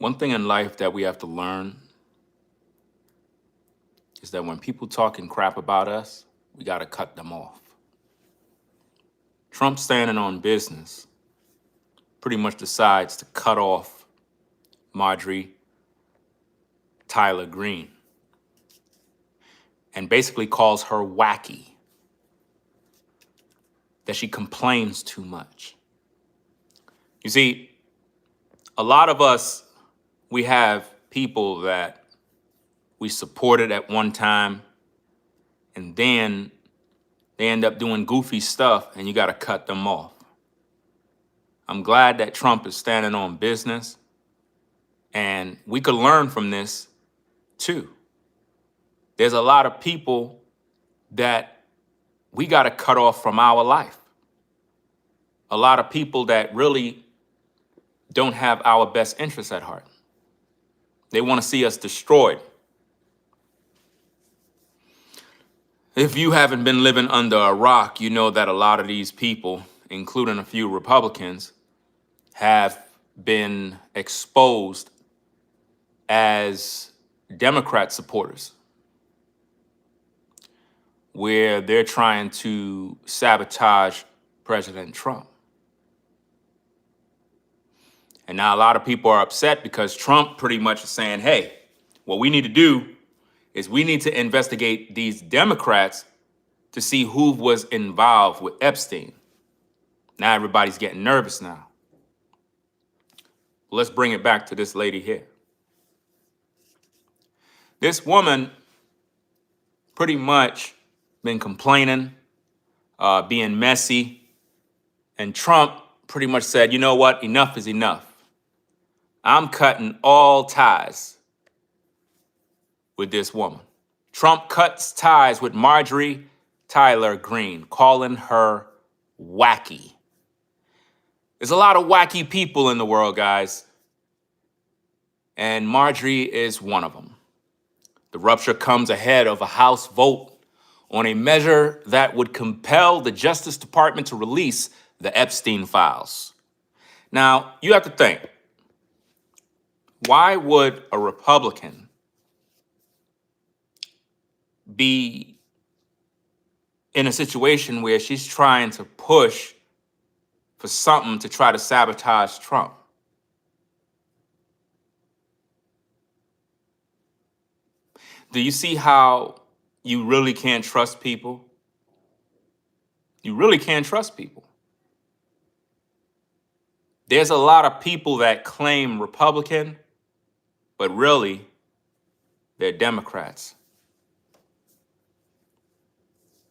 One thing in life that we have to learn is that when people talking crap about us, we got to cut them off. Trump, standing on business, pretty much decides to cut off Marjorie Tyler Greene and basically calls her wacky, that she complains too much. You see, a lot of us, we have people that we supported at one time, and then they end up doing goofy stuff, and you got to cut them off. I'm glad that Trump is standing on business, and we could learn from this too. There's a lot of people that we got to cut off from our life. A lot of people that really don't have our best interests at heart. They want to see us destroyed. If you haven't been living under a rock, you know that a lot of these people, including a few Republicans, have been exposed as Democrat supporters, where they're trying to sabotage President Trump. And now a lot of people are upset because Trump pretty much is saying, hey, what we need to do is we need to investigate these Democrats to see who was involved with Epstein. Now everybody's getting nervous now. Let's bring it back to this lady here. This woman pretty much been complaining, being messy, and Trump pretty much said, you know what, enough is enough. I'm cutting all ties with this woman. Trump cuts ties with Marjorie Tyler Greene, calling her wacky. There's a lot of wacky people in the world, guys, and Marjorie is one of them. The rupture comes ahead of a House vote on a measure that would compel the Justice Department to release the Epstein files. Now, you have to think, why would a Republican be in a situation where she's trying to push for something to try to sabotage Trump? Do you see how you really can't trust people? You really can't trust people. There's a lot of people that claim Republican, but really, they're Democrats.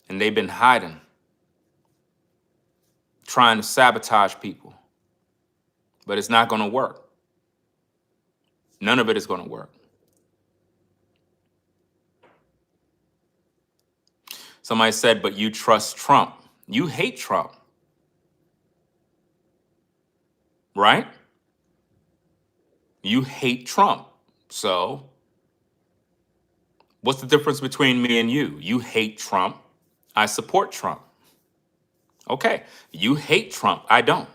And they've been hiding, trying to sabotage people. But it's not going to work. None of it is going to work. Somebody said, but you trust Trump. You hate Trump. Right? You hate Trump. So, what's the difference between me and you? You hate Trump. I support Trump. Okay, you hate Trump. I don't.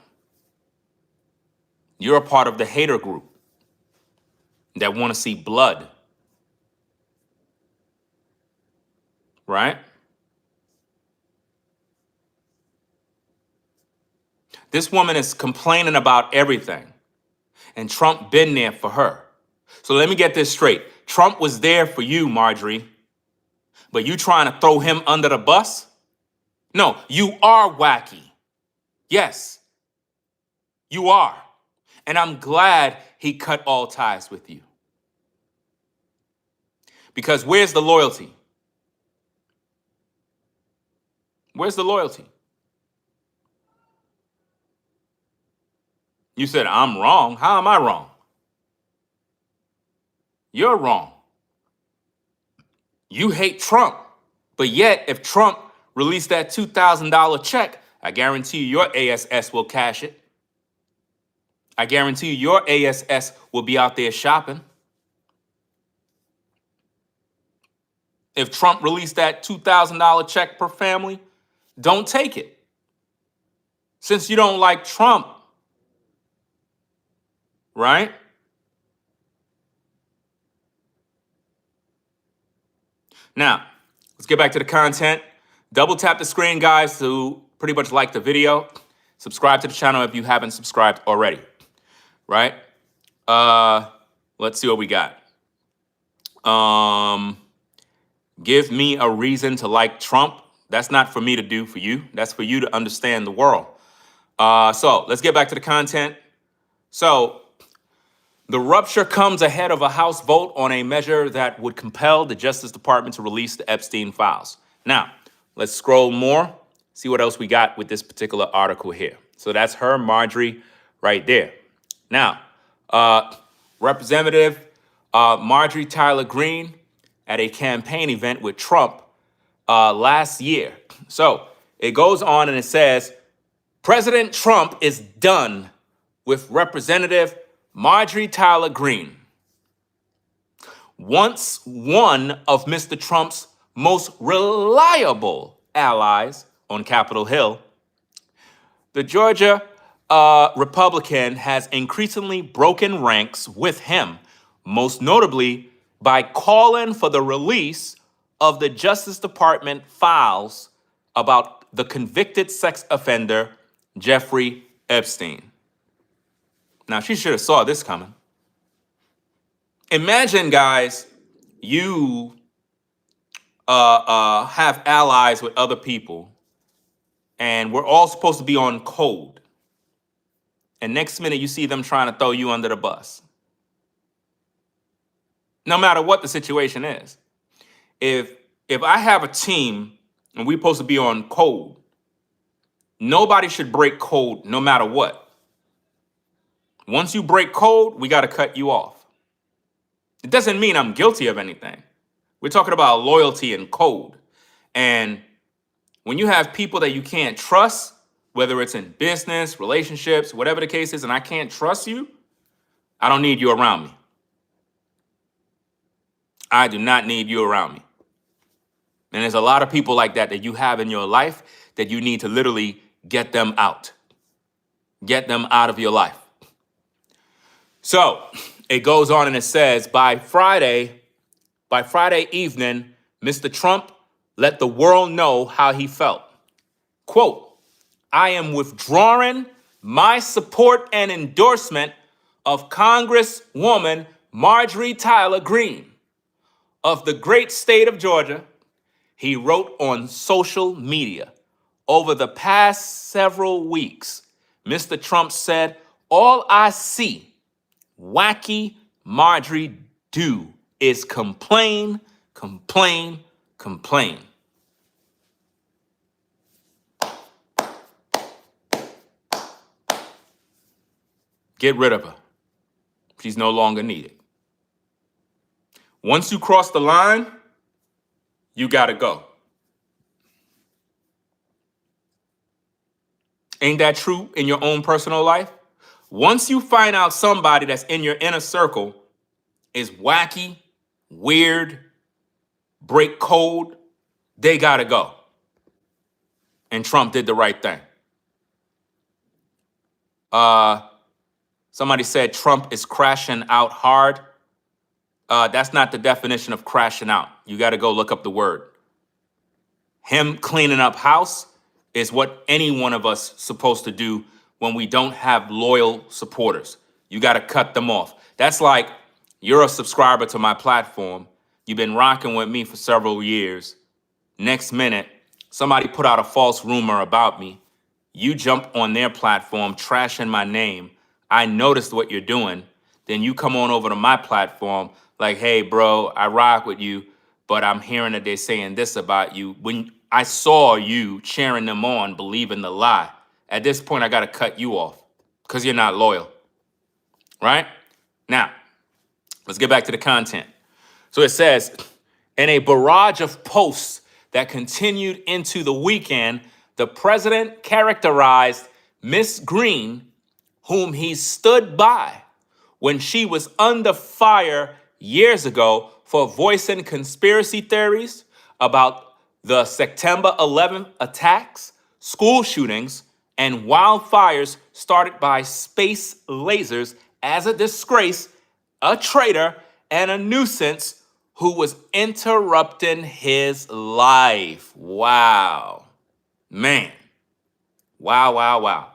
You're a part of the hater group that want to see blood. Right? This woman is complaining about everything, and Trump been there for her. So let me get this straight. Trump was there for you, Marjorie, but you trying to throw him under the bus? No, you are wacky. Yes, you are. And I'm glad he cut all ties with you. Because where's the loyalty? Where's the loyalty? You said, I'm wrong. How am I wrong? You're wrong. You hate Trump. But yet, if Trump released that $2,000 check, I guarantee you your ASS will cash it. I guarantee you your ASS will be out there shopping. If Trump released that $2,000 check per family, don't take it. Since you don't like Trump, right? Now, let's get back to the content. Double tap the screen, guys, to pretty much like the video. Subscribe to the channel if you haven't subscribed already, right? Let's see what we got. Give me a reason to like Trump. That's not for me to do for you. That's for you to understand the world. So let's get back to the content. So the rupture comes ahead of a House vote on a measure that would compel the Justice Department to release the Epstein files. Now, let's scroll more, see what else we got with this particular article here. So that's her, Marjorie, right there. Now, Representative Marjorie Taylor Greene at a campaign event with Trump last year. So it goes on and it says, President Trump is done with Representative Marjorie Taylor Greene. Once one of Mr. Trump's most reliable allies on Capitol Hill, the Georgia Republican has increasingly broken ranks with him, most notably by calling for the release of the Justice Department files about the convicted sex offender Jeffrey Epstein. Now, she should have saw this coming. Imagine, guys, you have allies with other people, and we're all supposed to be on code. And next minute, you see them trying to throw you under the bus. No matter what the situation is. If I have a team and we're supposed to be on code, nobody should break code no matter what. Once you break code, we got to cut you off. It doesn't mean I'm guilty of anything. We're talking about loyalty and code. And when you have people that you can't trust, whether it's in business, relationships, whatever the case is, and I can't trust you, I don't need you around me. I do not need you around me. And there's a lot of people like that you have in your life that you need to literally get them out. Get them out of your life. So it goes on and it says, by Friday evening, Mr. Trump let the world know how he felt. Quote, I am withdrawing my support and endorsement of Congresswoman Marjorie Taylor Greene of the great state of Georgia, he wrote on social media. Over the past several weeks, Mr. Trump said, all I see Wacky Marjorie do is complain, complain, complain. Get rid of her. She's no longer needed. Once you cross the line, you got to go. Ain't that true in your own personal life? Once you find out somebody that's in your inner circle is wacky, weird, break code, they got to go. And Trump did the right thing. Somebody said Trump is crashing out hard. That's not the definition of crashing out. You got to go look up the word. Him cleaning up house is what any one of us supposed to do when we don't have loyal supporters. You got to cut them off. That's like you're a subscriber to my platform. You've been rocking with me for several years. Next minute, somebody put out a false rumor about me. You jump on their platform, trashing my name. I noticed what you're doing. Then you come on over to my platform like, hey, bro, I rock with you, but I'm hearing that they're saying this about you. When I saw you cheering them on, believing the lie. At this point, I got to cut you off because you're not loyal, right? Now, let's get back to the content. So it says, in a barrage of posts that continued into the weekend, the president characterized Miss Greene, whom he stood by when she was under fire years ago for voicing conspiracy theories about the September 11th attacks, school shootings, and wildfires started by space lasers as a disgrace, a traitor, and a nuisance who was interrupting his life. Wow. Man. Wow, wow, wow.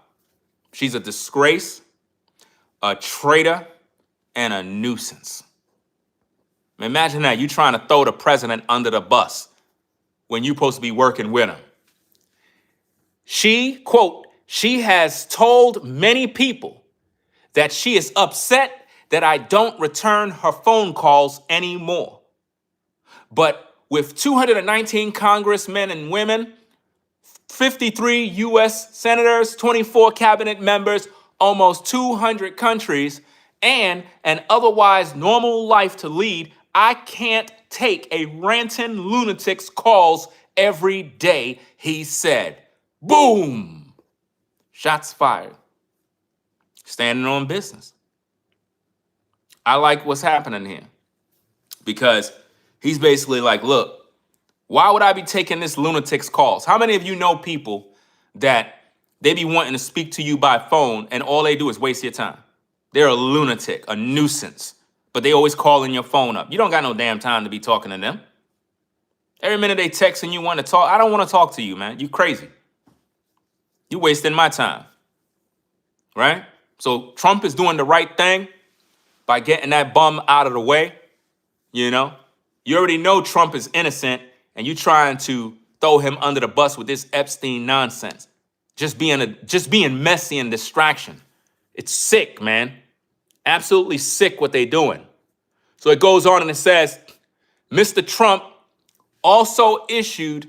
She's a disgrace, a traitor, and a nuisance. Imagine that. You trying to throw the president under the bus when you're supposed to be working with him. She, quote, she has told many people that she is upset that I don't return her phone calls anymore. But with 219 congressmen and women, 53 U.S. senators, 24 cabinet members, almost 200 countries, and an otherwise normal life to lead, I can't take a ranting lunatic's calls every day, he said. Boom! Shots fired. Standing on business. I like what's happening here because he's basically like, look, why would I be taking this lunatic's calls? How many of you know people that they be wanting to speak to you by phone and all they do is waste your time? They're a lunatic, a nuisance, but they always calling your phone up. You don't got no damn time to be talking to them. Every minute they text and you want to talk, I don't want to talk to you, man. You crazy. You wasting my time, right? So Trump is doing the right thing by getting that bum out of the way. You know, you already know Trump is innocent and you trying to throw him under the bus with this Epstein nonsense. Just being messy and distraction. It's sick, man. Absolutely sick what they doing. So it goes on and it says, Mr. Trump also issued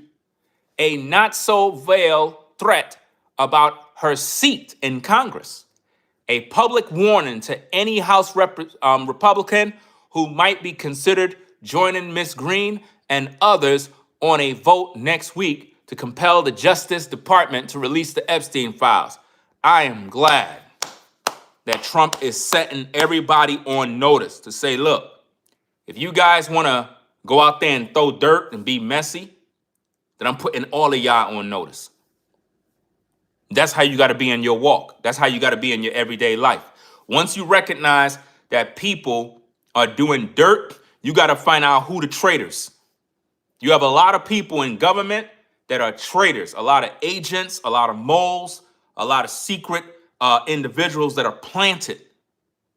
a not so veiled threat about her seat in Congress. A public warning to any House Republican who might be considered joining Ms. Green and others on a vote next week to compel the Justice Department to release the Epstein files. I am glad that Trump is setting everybody on notice to say, look, if you guys want to go out there and throw dirt and be messy, then I'm putting all of y'all on notice. That's how you got to be in your walk. That's how you got to be in your everyday life. Once you recognize that people are doing dirt, you got to find out who the traitors. You have a lot of people in government that are traitors, a lot of agents, a lot of moles, a lot of secret individuals that are planted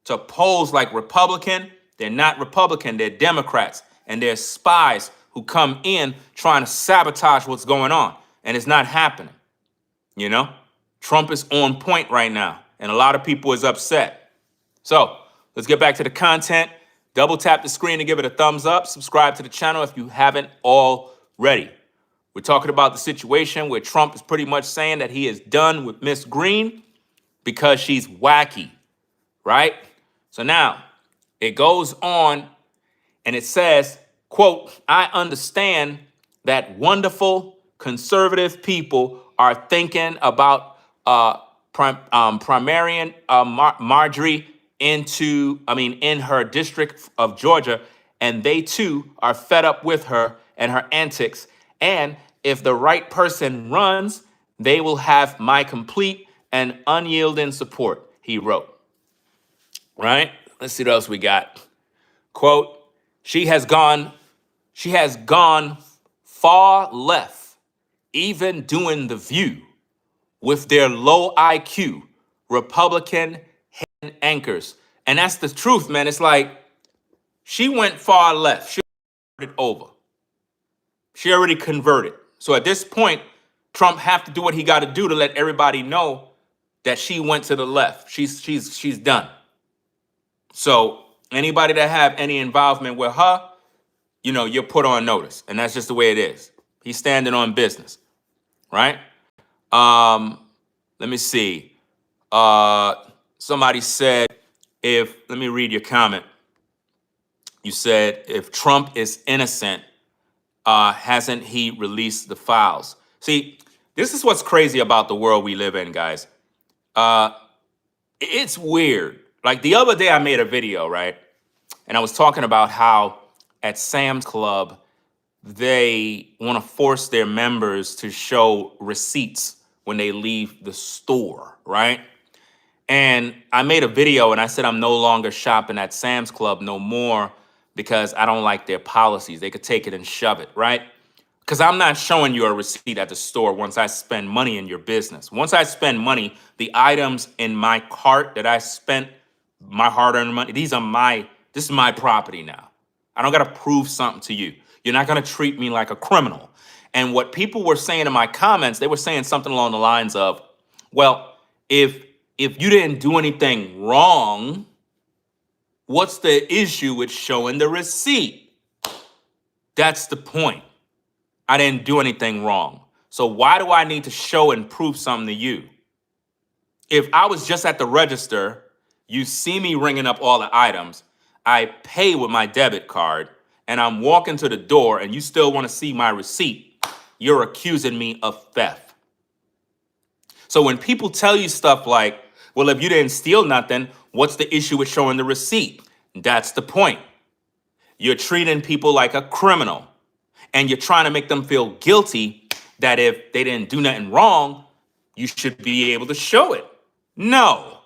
to pose like Republican. They're not Republican, they're Democrats. And they're spies who come in trying to sabotage what's going on. And it's not happening. You know? Trump is on point right now. And a lot of people is upset. So let's get back to the content. Double tap the screen to give it a thumbs up. Subscribe to the channel if you haven't already. We're talking about the situation where Trump is pretty much saying that he is done with Miss Green because she's wacky, right? So now it goes on and it says, quote, I understand that wonderful conservative people are thinking about primarying Marjorie in her district of Georgia, and they too are fed up with her and her antics. And if the right person runs, they will have my complete and unyielding support, he wrote. Right? Let's see what else we got. Quote, she has gone far left, even doing The View with their low IQ Republican anchors. And that's the truth, man. It's like she went far left. She converted over. She already converted. So at this point, Trump have to do what he got to do to let everybody know that she went to the left. She's done. So anybody that have any involvement with her, you know, you're put on notice. And that's just the way it is. He's standing on business, right? Let me see. Somebody said, let me read your comment. You said, if Trump is innocent, hasn't he released the files? See, this is what's crazy about the world we live in, guys. It's weird. Like the other day I made a video, right? And I was talking about how at Sam's Club, they want to force their members to show receipts when they leave the store, right? And I made a video and I said I'm no longer shopping at Sam's Club no more because I don't like their policies. They could take it and shove it, right? Because I'm not showing you a receipt at the store once I spend money in your business. Once I spend money, the items in my cart that I spent, my hard-earned money, this is my property now. I don't got to prove something to you. You're not going to treat me like a criminal. And what people were saying in my comments, they were saying something along the lines of, well, if you didn't do anything wrong, what's the issue with showing the receipt? That's the point. I didn't do anything wrong. So why do I need to show and prove something to you? If I was just at the register, you see me ringing up all the items, I pay with my debit card, and I'm walking to the door and you still want to see my receipt, you're accusing me of theft. So when people tell you stuff like, well, if you didn't steal nothing, what's the issue with showing the receipt? That's the point. You're treating people like a criminal, and you're trying to make them feel guilty that if they didn't do nothing wrong, you should be able to show it. No,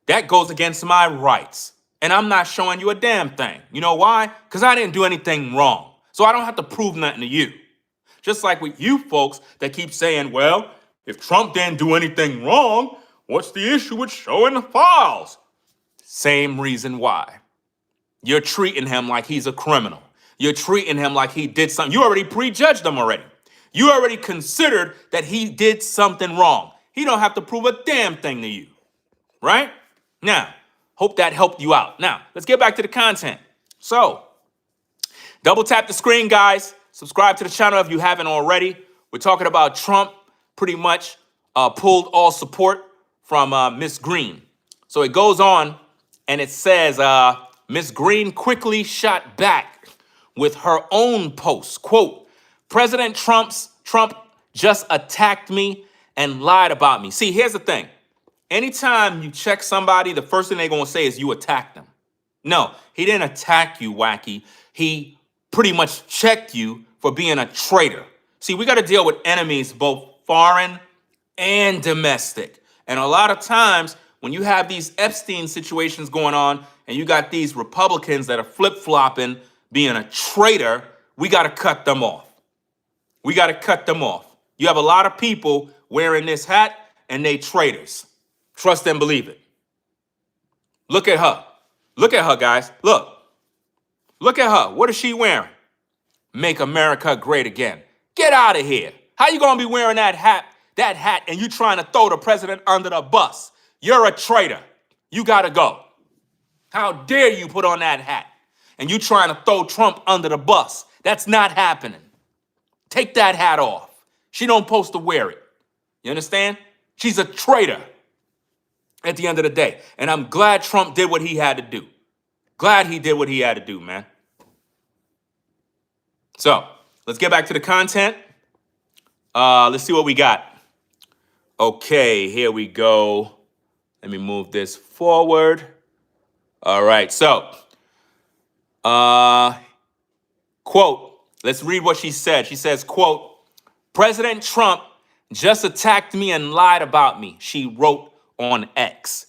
that goes against my rights. And I'm not showing you a damn thing. You know why? Because I didn't do anything wrong. So I don't have to prove nothing to you. Just like with you folks that keep saying, well, if Trump didn't do anything wrong, what's the issue with showing the files? Same reason why. You're treating him like he's a criminal. You're treating him like he did something. You already prejudged him already. You already considered that he did something wrong. He don't have to prove a damn thing to you, right? Now, hope that helped you out. Now, let's get back to the content. So, double tap the screen, guys. Subscribe to the channel if you haven't already. We're talking about Trump pretty much pulled all support from Miss Green. So it goes on and it says, Miss Green quickly shot back with her own post. Quote, President Trump just attacked me and lied about me. See, here's the thing. Anytime you check somebody, the first thing they're going to say is you attacked them. No, he didn't attack you, Wacky. He pretty much checked you for being a traitor. See, we got to deal with enemies, both foreign and domestic. And a lot of times when you have these Epstein situations going on and you got these Republicans that are flip-flopping, being a traitor, we got to cut them off. We got to cut them off. You have a lot of people wearing this hat and they traitors. Trust and believe it. Look at her. Look at her, guys. Look. Look at her. What is she wearing? Make America great again. Get out of here. How you going to be wearing that hat and you trying to throw the president under the bus? You're a traitor. You got to go. How dare you put on that hat and you trying to throw Trump under the bus? That's not happening. Take that hat off. She don't supposed to wear it. You understand? She's a traitor at the end of the day. And I'm glad Trump did what he had to do. Glad he did what he had to do, man. So let's get back to the content. Let's see what we got. Okay, here we go. Let me move this forward. All right, so, quote, let's read what she said. She says, quote, President Trump just attacked me and lied about me, she wrote on X,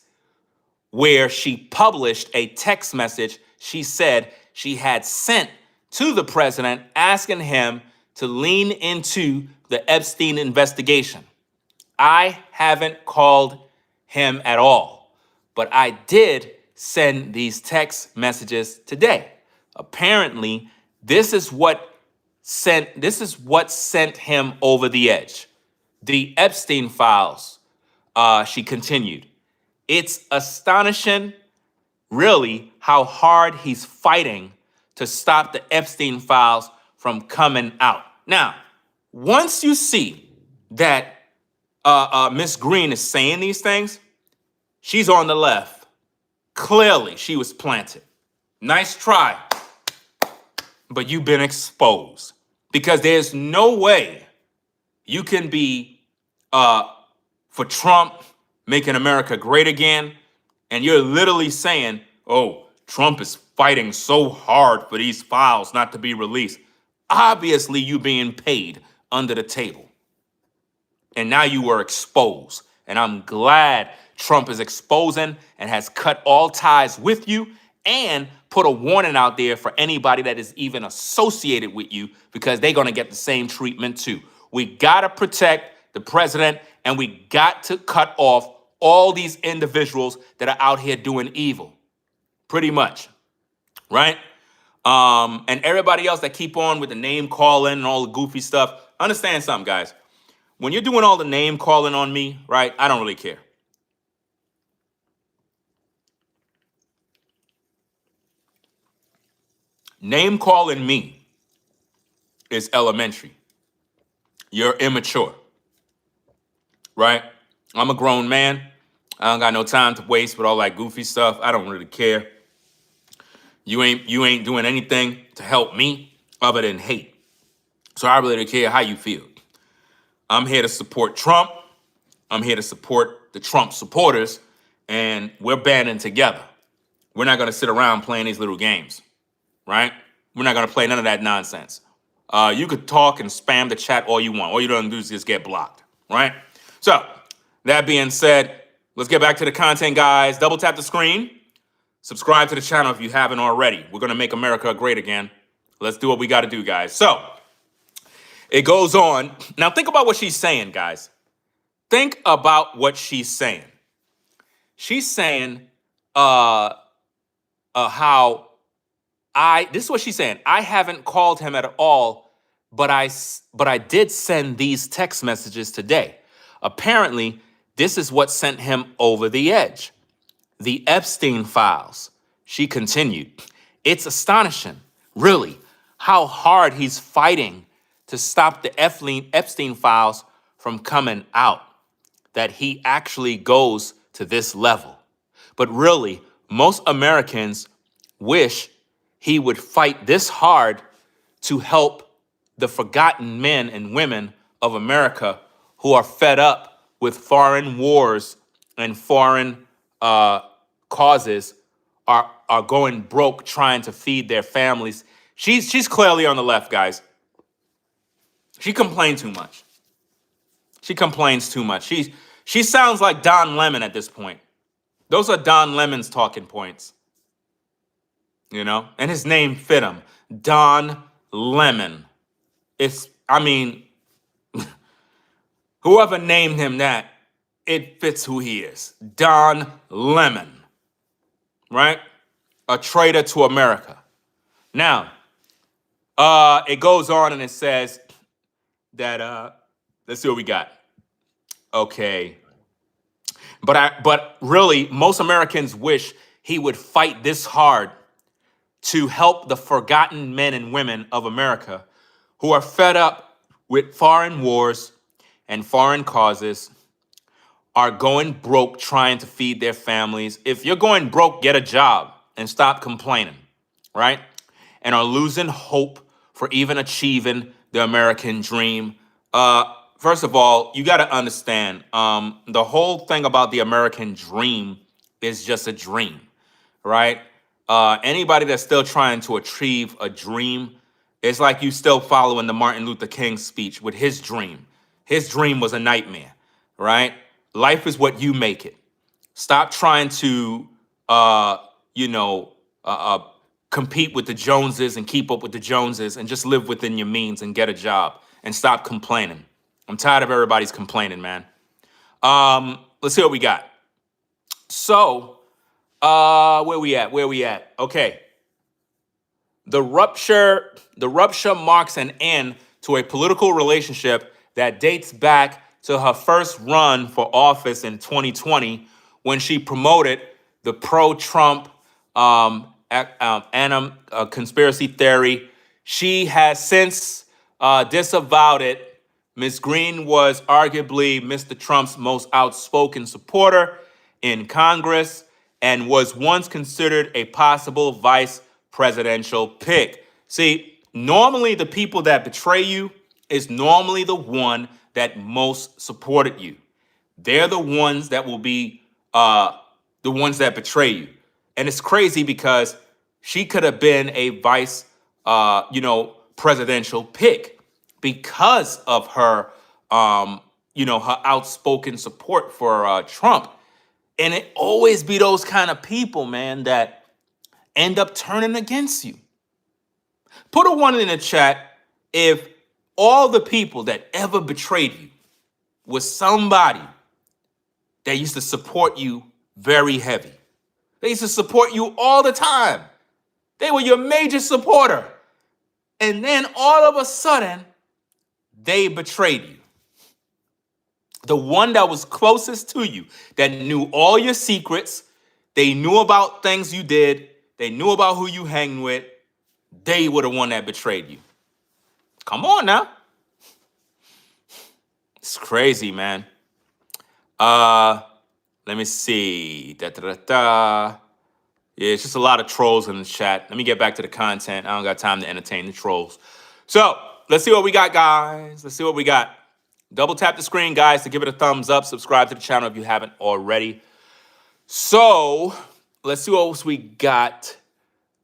where she published a text message she said she had sent to the president asking him to lean into the Epstein investigation. I haven't called him at all, but I did send these text messages today. Apparently, this is what sent him over the edge. The Epstein files, she continued. It's astonishing, really, how hard he's fighting to stop the Epstein files from coming out. Now, once you see that Miss Green is saying these things, she's on the left. Clearly, she was planted. Nice try, but you've been exposed. Because there's no way you can be for Trump making America great again, and you're literally saying, oh, Trump is fighting so hard for these files not to be released. Obviously, you being paid under the table. And now you were exposed. And I'm glad Trump is exposing and has cut all ties with you and put a warning out there for anybody that is even associated with you, because they're going to get the same treatment too. We got to protect the president, and we got to cut off all these individuals that are out here doing evil, pretty much, right? And everybody else that keep on with the name calling and all the goofy stuff, understand something, guys. When you're doing all the name calling on me, right, I don't really care. Name calling me is elementary. You're immature, right? I'm a grown man. I don't got no time to waste with all that goofy stuff. I don't really care. You ain't doing anything to help me other than hate. So I really don't care how you feel. I'm here to support Trump. I'm here to support the Trump supporters, and we're banding together. We're not going to sit around playing these little games, right? We're not going to play none of that nonsense. You could talk and spam the chat all you want. All you don't do is just get blocked, right? So, that being said, let's get back to the content, guys. Double tap the screen. Subscribe to the channel if you haven't already. We're going to make America great again. Let's do what we got to do, guys. So, it goes on. Now, think about what she's saying, guys. Think about what she's saying. She's saying how this is what she's saying. I haven't called him at all, but I did send these text messages today. Apparently, this is what sent him over the edge. The Epstein files. She continued. It's astonishing, really, how hard he's fighting to stop the Epstein files from coming out, that he actually goes to this level. But really, most Americans wish he would fight this hard to help the forgotten men and women of America who are fed up with foreign wars and foreign causes, are going broke trying to feed their families. She's clearly on the left, guys. She complained too much. She complains too much. She sounds like Don Lemon at this point. Those are Don Lemon's talking points. You know? And his name fit him. Don Lemon. Whoever named him that, it fits who he is. Don Lemon. Right? A traitor to America. Now, it goes on and it says that, let's see what we got. Okay. But really, most Americans wish he would fight this hard to help the forgotten men and women of America who are fed up with foreign wars and foreign causes, are going broke trying to feed their families. If you're going broke, get a job and stop complaining, right? And are losing hope for even achieving the American dream. First of all, you got to understand, the whole thing about the American dream is just a dream, right? Anybody that's still trying to achieve a dream, it's like you still following the Martin Luther King speech with his dream. His dream was a nightmare, right? Life is what you make it. Stop trying to, compete with the Joneses and keep up with the Joneses, and just live within your means and get a job and stop complaining. I'm tired of everybody's complaining, man. Let's see what we got. So, where we at? Okay. The rupture marks an end to a political relationship that dates back to her first run for office in 2020, when she promoted the pro-Trump conspiracy theory. She has since disavowed it. Ms. Green was arguably Mr. Trump's most outspoken supporter in Congress and was once considered a possible vice presidential pick. See, normally the people that betray you is normally the one that most supported you. They're the ones that will be the ones that betray you. And it's crazy because she could have been a vice, presidential pick because of her, her outspoken support for Trump. And it always be those kind of people, man, that end up turning against you. Put a 1 in the chat if all the people that ever betrayed you was somebody that used to support you very heavy. They used to support you all the time. They were your major supporter. And then all of a sudden, they betrayed you. The one that was closest to you, that knew all your secrets, they knew about things you did, they knew about who you hang with, they were the one that betrayed you. Come on now. It's crazy, man. Let me see. Yeah, it's just a lot of trolls in the chat. Let me get back to the content. I don't got time to entertain the trolls. So let's see what we got, guys. Let's see what we got. Double tap the screen, guys, to give it a thumbs up. Subscribe to the channel if you haven't already. So let's see what else we got.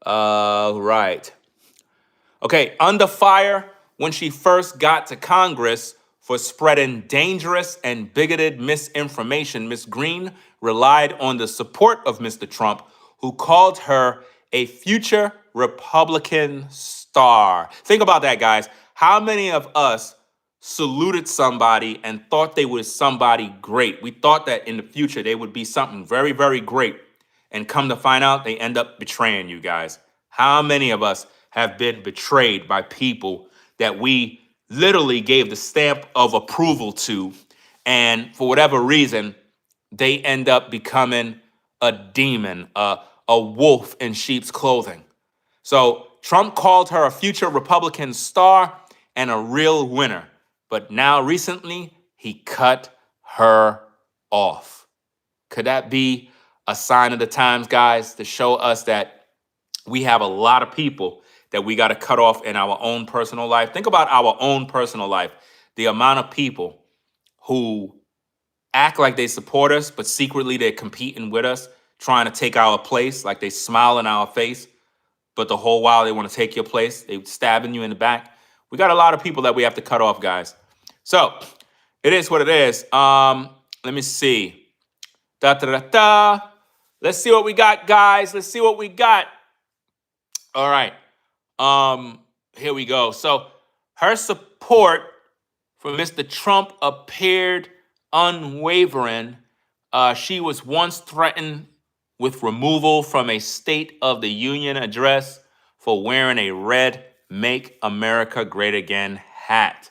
Right. Okay, under fire when she first got to Congress for spreading dangerous and bigoted misinformation, Ms. Green relied on the support of Mr. Trump, who called her a future Republican star. Think about that, guys. How many of us saluted somebody and thought they were somebody great? We thought that in the future they would be something very, very great. And come to find out, they end up betraying you guys. How many of us have been betrayed by people that we literally gave the stamp of approval to, and for whatever reason, they end up becoming a demon, a wolf in sheep's clothing? So Trump called her a future Republican star and a real winner. But now recently, he cut her off. Could that be a sign of the times, guys, to show us that we have a lot of people that we got to cut off in our own personal life? Think about our own personal life. The amount of people who act like they support us, but secretly they're competing with us, trying to take our place, like they smile in our face, but the whole while they want to take your place, they stabbing you in the back. We got a lot of people that we have to cut off, guys. So it is what it is. Let me see. Let's see what we got, guys. Let's see what we got. All right. Here we go. So her support for Mr. Trump appeared unwavering. She was once threatened with removal from a State of the Union address for wearing a red "Make America Great Again" hat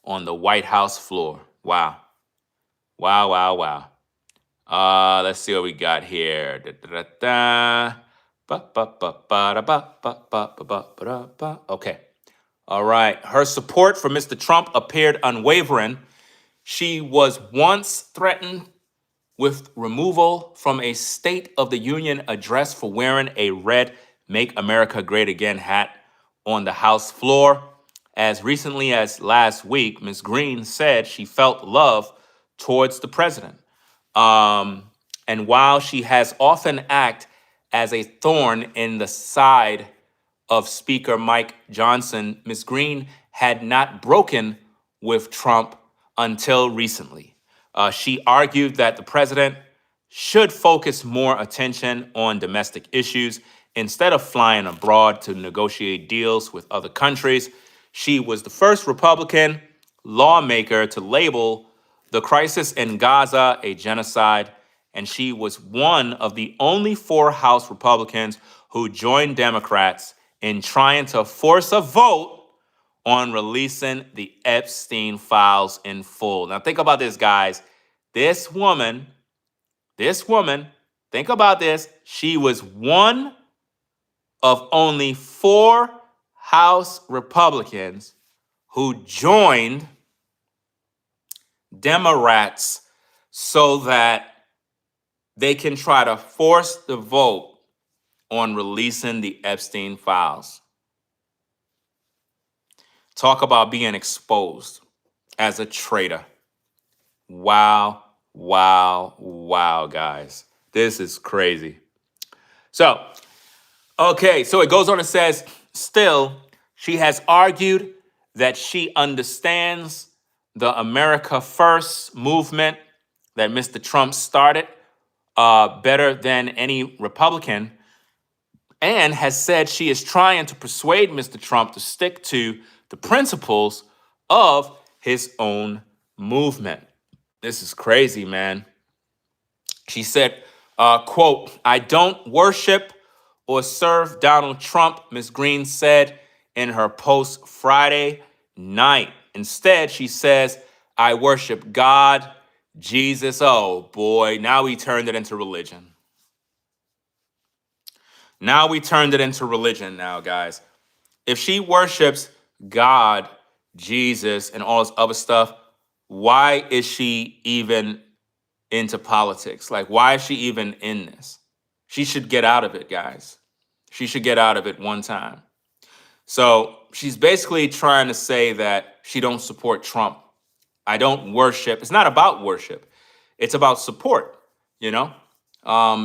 on the White House floor. Wow. Wow, wow, wow. Let's see what we got here. Okay. All right. Her support for Mr. Trump appeared unwavering. She was once threatened with removal from a State of the Union address for wearing a red "Make America Great Again" hat on the House floor. As recently as last week, Ms. Green said she felt love towards the president. And while she has often acted as a thorn in the side of Speaker Mike Johnson, Ms. Green had not broken with Trump until recently. She argued that the president should focus more attention on domestic issues instead of flying abroad to negotiate deals with other countries. She was the first Republican lawmaker to label the crisis in Gaza a genocide, and she was one of the only 4 House Republicans who joined Democrats in trying to force a vote on releasing the Epstein files in full. Now think about this, guys. This woman, think about this. She was one of only 4 House Republicans who joined Democrats so that they can try to force the vote on releasing the Epstein files. Talk about being exposed as a traitor. Wow, wow, wow, guys. This is crazy. So, okay, so it goes on and says, still, she has argued that she understands the America First movement that Mr. Trump started better than any Republican, and has said she is trying to persuade Mr. Trump to stick to the principles of his own movement. This is crazy, man. She said, quote, "I don't worship or serve Donald Trump," Ms. Green said in her post Friday night. Instead, she says, "I worship God, Jesus." Oh boy, now we turned it into religion. Now we turned it into religion now, guys. If she worships God, Jesus, and all this other stuff, why is she even into politics? Like, why is she even in this? She should get out of it, guys. She should get out of it one time. So she's basically trying to say that she don't support Trump. I don't worship. It's not about worship. It's about support, you know?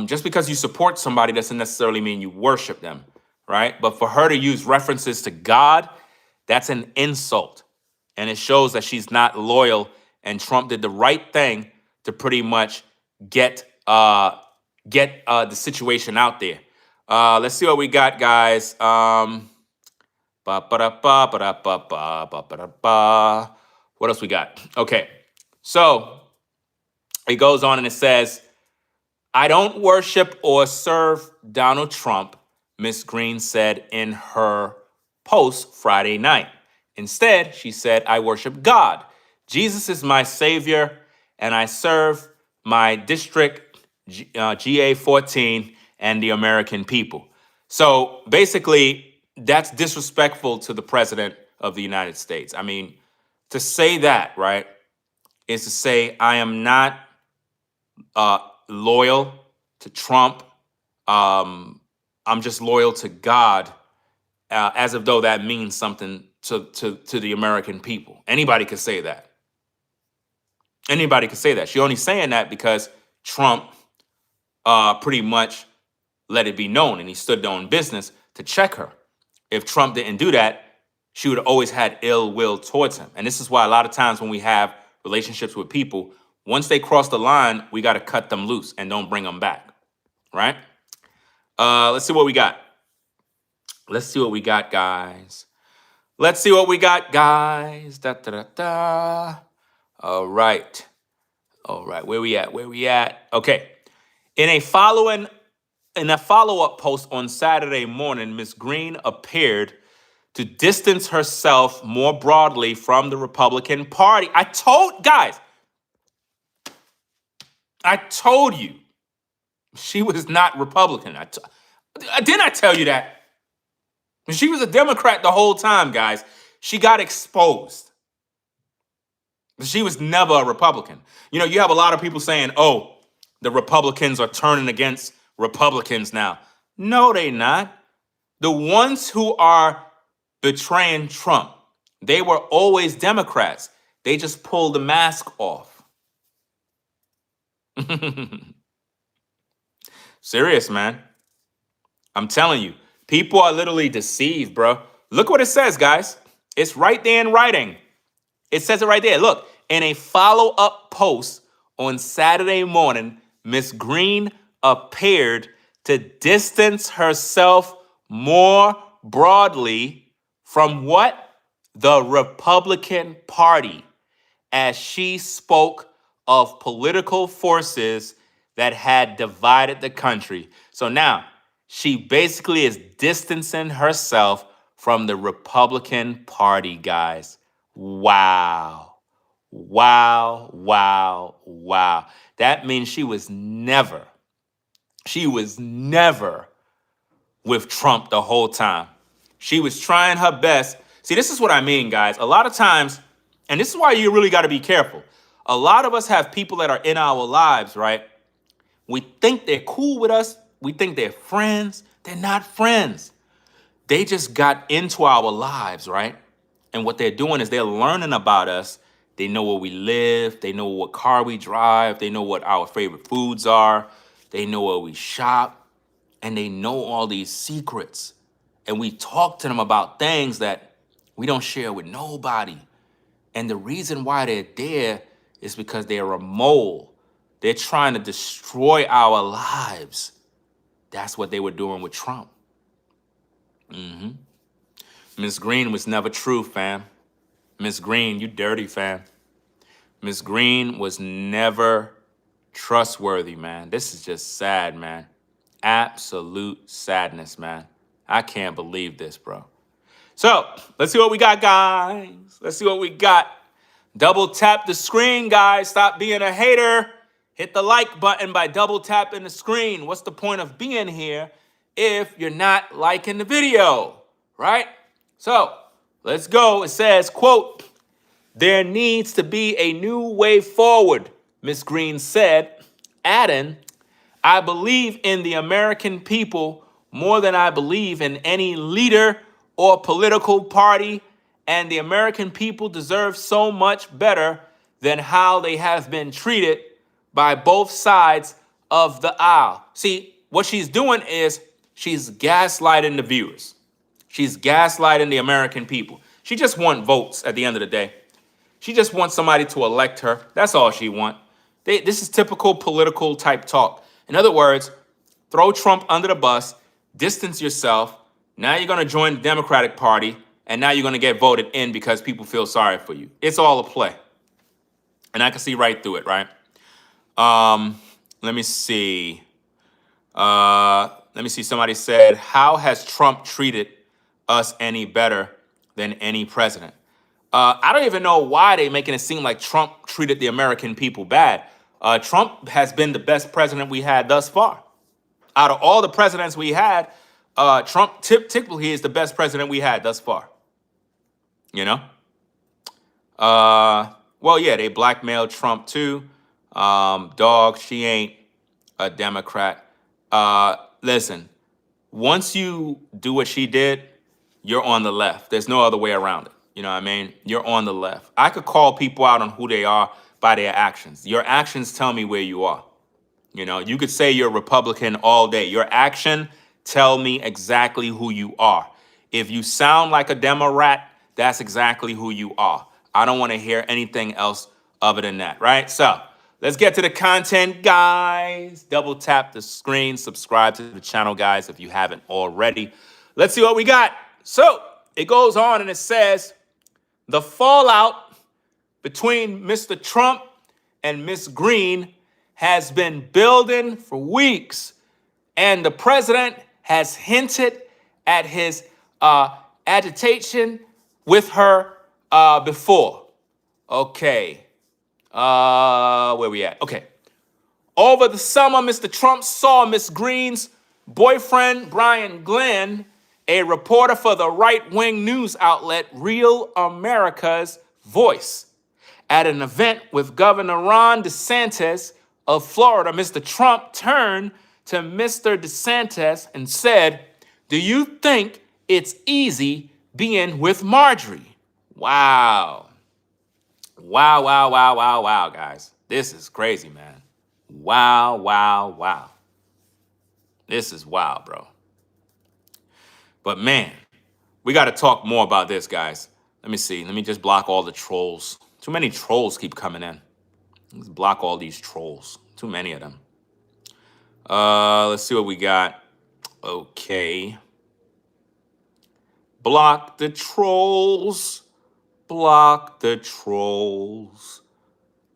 Just because you support somebody doesn't necessarily mean you worship them, right? But for her to use references to God, that's an insult. And it shows that she's not loyal, and Trump did the right thing to pretty much get the situation out there. Let's see what we got, guys. What else we got? Okay, so it goes on and it says, "I don't worship or serve Donald Trump," Ms. Green said in her post Friday night. Instead, she said, "I worship God. Jesus is my savior, and I serve my district, GA 14, and the American people." So basically, that's disrespectful to the president of the United States. I mean, to say that, right, is to say, I am not loyal to Trump. I'm just loyal to God, as if though that means something to the American people. Anybody could say that. Anybody could say that. She's only saying that because Trump pretty much let it be known, and he stood on business to check her. If Trump didn't do that, she would have always had ill will towards him. And this is why a lot of times when we have relationships with people, once they cross the line, we got to cut them loose and don't bring them back, right? Let's see what we got. Let's see what we got, guys. Let's see what we got, guys. Da, da, da, da. All right. All right. Where we at? Where we at? Okay. In a follow-up post on Saturday morning, Ms. Green appeared to distance herself more broadly from the Republican Party. I told you she was not Republican. Didn't I tell you that? She was a Democrat the whole time, guys. She got exposed. She was never a Republican. You know, you have a lot of people saying, oh, the Republicans are turning against Republicans now. No, they not. The ones who are betraying Trump, they were always Democrats. They just pulled the mask off. Serious, man. I'm telling you, people are literally deceived, bro. Look what it says, guys. It's right there in writing. It says it right there. Look, in a follow-up post on Saturday morning, Ms. Green appeared to distance herself more broadly from what? The Republican Party, as she spoke of political forces that had divided the country. So now she basically is distancing herself from the Republican Party, guys. Wow. Wow, wow, wow. That means she was never with Trump the whole time. She was trying her best. See, this is what I mean, guys. A lot of times, and this is why you really got to be careful. A lot of us have people that are in our lives, right? We think they're cool with us. We think they're friends. They're not friends. They just got into our lives, right? And what they're doing is they're learning about us. They know where we live. They know what car we drive. They know what our favorite foods are. They know where we shop. And they know all these secrets. And we talk to them about things that we don't share with nobody. And the reason why they're there is because they're a mole. They're trying to destroy our lives. That's what they were doing with Trump. Miss Green was never true, fam. Miss Green, you dirty, fam. Miss Green was never trustworthy, man. This is just sad, man. Absolute sadness, man. I can't believe this, bro. So, let's see what we got, guys. Let's see what we got. Double tap the screen, guys. Stop being a hater. Hit the like button by double tapping the screen. What's the point of being here if you're not liking the video, right? So, let's go. It says, quote, "There needs to be a new way forward," Ms. Green said, adding, "I believe in the American people more than I believe in any leader or political party, and the American people deserve so much better than how they have been treated by both sides of the aisle." See, what she's doing is she's gaslighting the viewers. She's gaslighting the American people. She just wants votes at the end of the day. She just wants somebody to elect her. That's all she wants. This is typical political type talk. In other words, throw Trump under the bus, distance yourself. Now you're going to join the Democratic Party, and now you're going to get voted in because people feel sorry for you. It's all a play. And I can see right through it, right? Let me see. Somebody said, "How has Trump treated us any better than any president?" I don't even know why they're making it seem like Trump treated the American people bad. Trump has been the best president we had thus far. Out of all the presidents we had, Trump typically is the best president we had thus far. You know? Well, yeah, they blackmailed Trump too. Dog, she ain't a Democrat. Listen, once you do what she did, you're on the left. There's no other way around it. You know what I mean? You're on the left. I could call people out on who they are by their actions. Your actions tell me where you are. You know, you could say you're Republican all day. Your action tell me exactly who you are. If you sound like a Democrat, that's exactly who you are. I don't want to hear anything else other than that, right? So let's get to the content, guys. Double tap the screen, subscribe to the channel, guys, if you haven't already. Let's see what we got. So it goes on and it says, the fallout between Mr. Trump and Ms. Green has been building for weeks, and the president has hinted at his agitation with her before. Okay, where we at? Okay. Over the summer, Mr. Trump saw Ms. Green's boyfriend, Brian Glenn, a reporter for the right-wing news outlet Real America's Voice, at an event with Governor Ron DeSantis of Florida. Mr. Trump turned to Mr. DeSantis and said, "Do you think it's easy being with Marjorie?" Wow. Wow, wow, wow, wow, wow, guys. This is crazy, man. Wow, wow, wow. This is wild, bro. But man, we got to talk more about this, guys. Let me see. Let me just block all the trolls. Too many trolls keep coming in. Let's block all these trolls. Too many of them. Let's see what we got. Okay. Block the trolls. Block the trolls.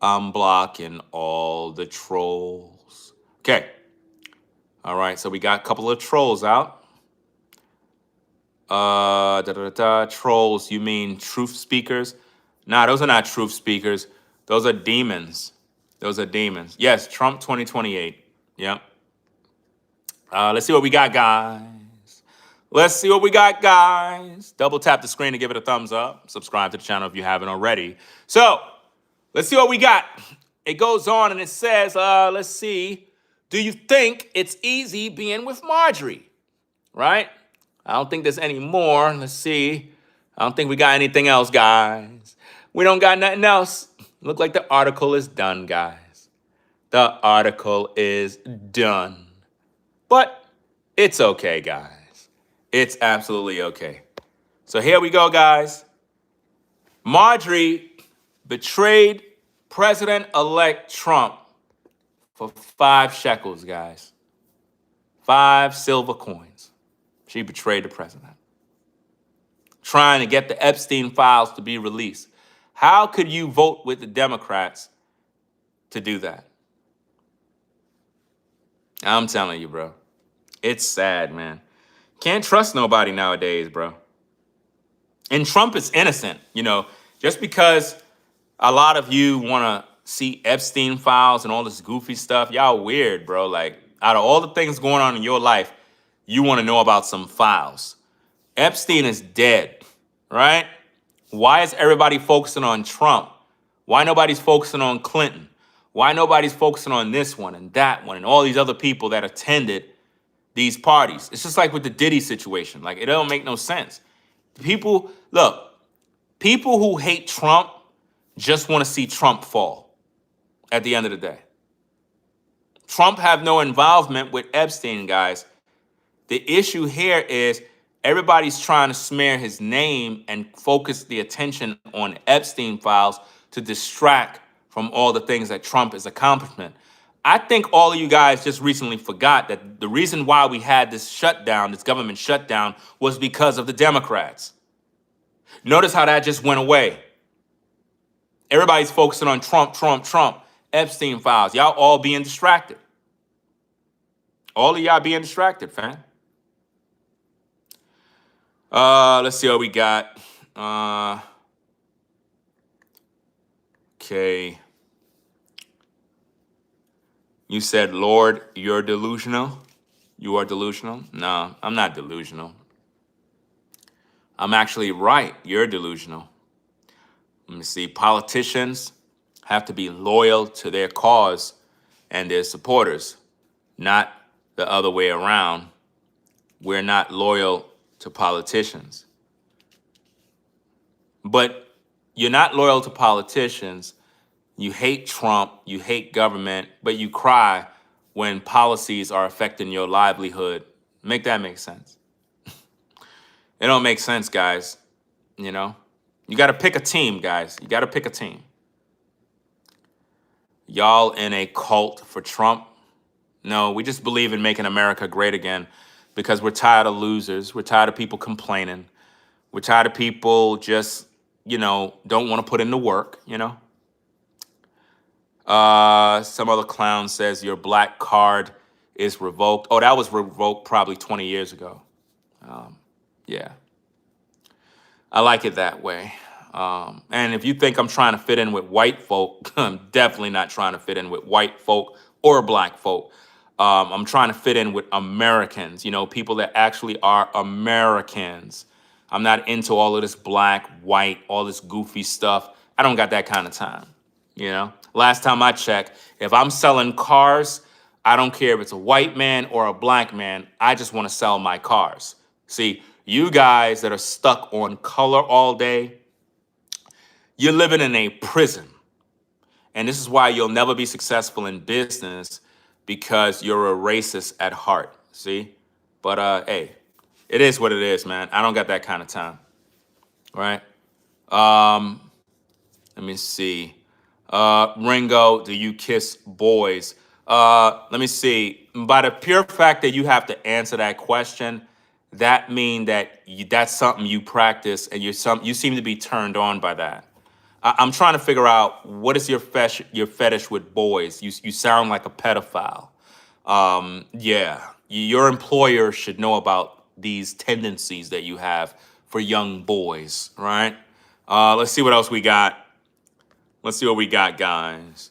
I'm blocking all the trolls. Okay. All right, so we got a couple of trolls out. Trolls, you mean truth speakers? Nah, those are not truth speakers. Those are demons. Those are demons. Yes, Trump 2028. Yep. Let's see what we got, guys. Let's see what we got, guys. Double tap the screen to give it a thumbs up. Subscribe to the channel if you haven't already. So, let's see what we got. It goes on and it says, let's see. Do you think it's easy being with Marjorie? Right? I don't think there's any more. Let's see. I don't think we got anything else, guys. We don't got nothing else. Look like the article is done, guys. The article is done. But it's okay, guys. It's absolutely okay. So here we go, guys. Marjorie betrayed President-elect Trump for 5 shekels, guys. 5 silver coins. She betrayed the president. trying to get the Epstein files to be released. How could you vote with the Democrats to do that? I'm telling you, bro. It's sad, man. Can't trust nobody nowadays, bro. And Trump is innocent, just because a lot of you want to see Epstein files and all this goofy stuff. Y'all weird, bro. Like, out of all the things going on in your life, you want to know about some files. Epstein is dead, right? Why is everybody focusing on Trump? Why nobody's focusing on Clinton? Why nobody's focusing on this one and that one and all these other people that attended these parties? It's just like with the Diddy situation. Like, it don't make no sense. People who hate Trump just want to see Trump fall at the end of the day. Trump have no involvement with Epstein, guys. The issue here is everybody's trying to smear his name and focus the attention on Epstein files to distract from all the things that Trump is accomplishing. I think all of you guys just recently forgot that the reason why we had this shutdown, this government shutdown, was because of the Democrats. Notice how that just went away. Everybody's focusing on Trump, Epstein files. Y'all all being distracted. All of y'all being distracted, fam. Let's see what we got. Okay. You said, Lord, you're delusional. You are delusional? No, I'm not delusional. I'm actually right. You're delusional. Let me see. Politicians have to be loyal to their cause and their supporters, not the other way around. We're not loyal to politicians. But you're not loyal to politicians. You hate Trump, you hate government, but you cry when policies are affecting your livelihood. Make that make sense. It don't make sense, guys. You got to pick a team, guys. You got to pick a team. Y'all in a cult for Trump? No, we just believe in making America great again because we're tired of losers. We're tired of people complaining. We're tired of people just, don't want to put in the work, Some other clown says your black card is revoked. Oh, that was revoked probably 20 years ago. Yeah. I like it that way. And if you think I'm trying to fit in with white folk, I'm definitely not trying to fit in with white folk or black folk. I'm trying to fit in with Americans, people that actually are Americans. I'm not into all of this black, white, all this goofy stuff. I don't got that kind of time, Last time I checked, if I'm selling cars, I don't care if it's a white man or a black man. I just want to sell my cars. See, you guys that are stuck on color all day, you're living in a prison. And this is why you'll never be successful in business, because you're a racist at heart, see? But, hey, it is what it is, man. I don't got that kind of time, right? Let me see. Ringo, do you kiss boys? Let me see. By the pure fact that you have to answer that question, that means that that's something you practice, and you seem to be turned on by that. I'm trying to figure out, what is your fetish with boys? You sound like a pedophile. Yeah, your employer should know about these tendencies that you have for young boys, right? Let's see what else we got. Let's see what we got, guys.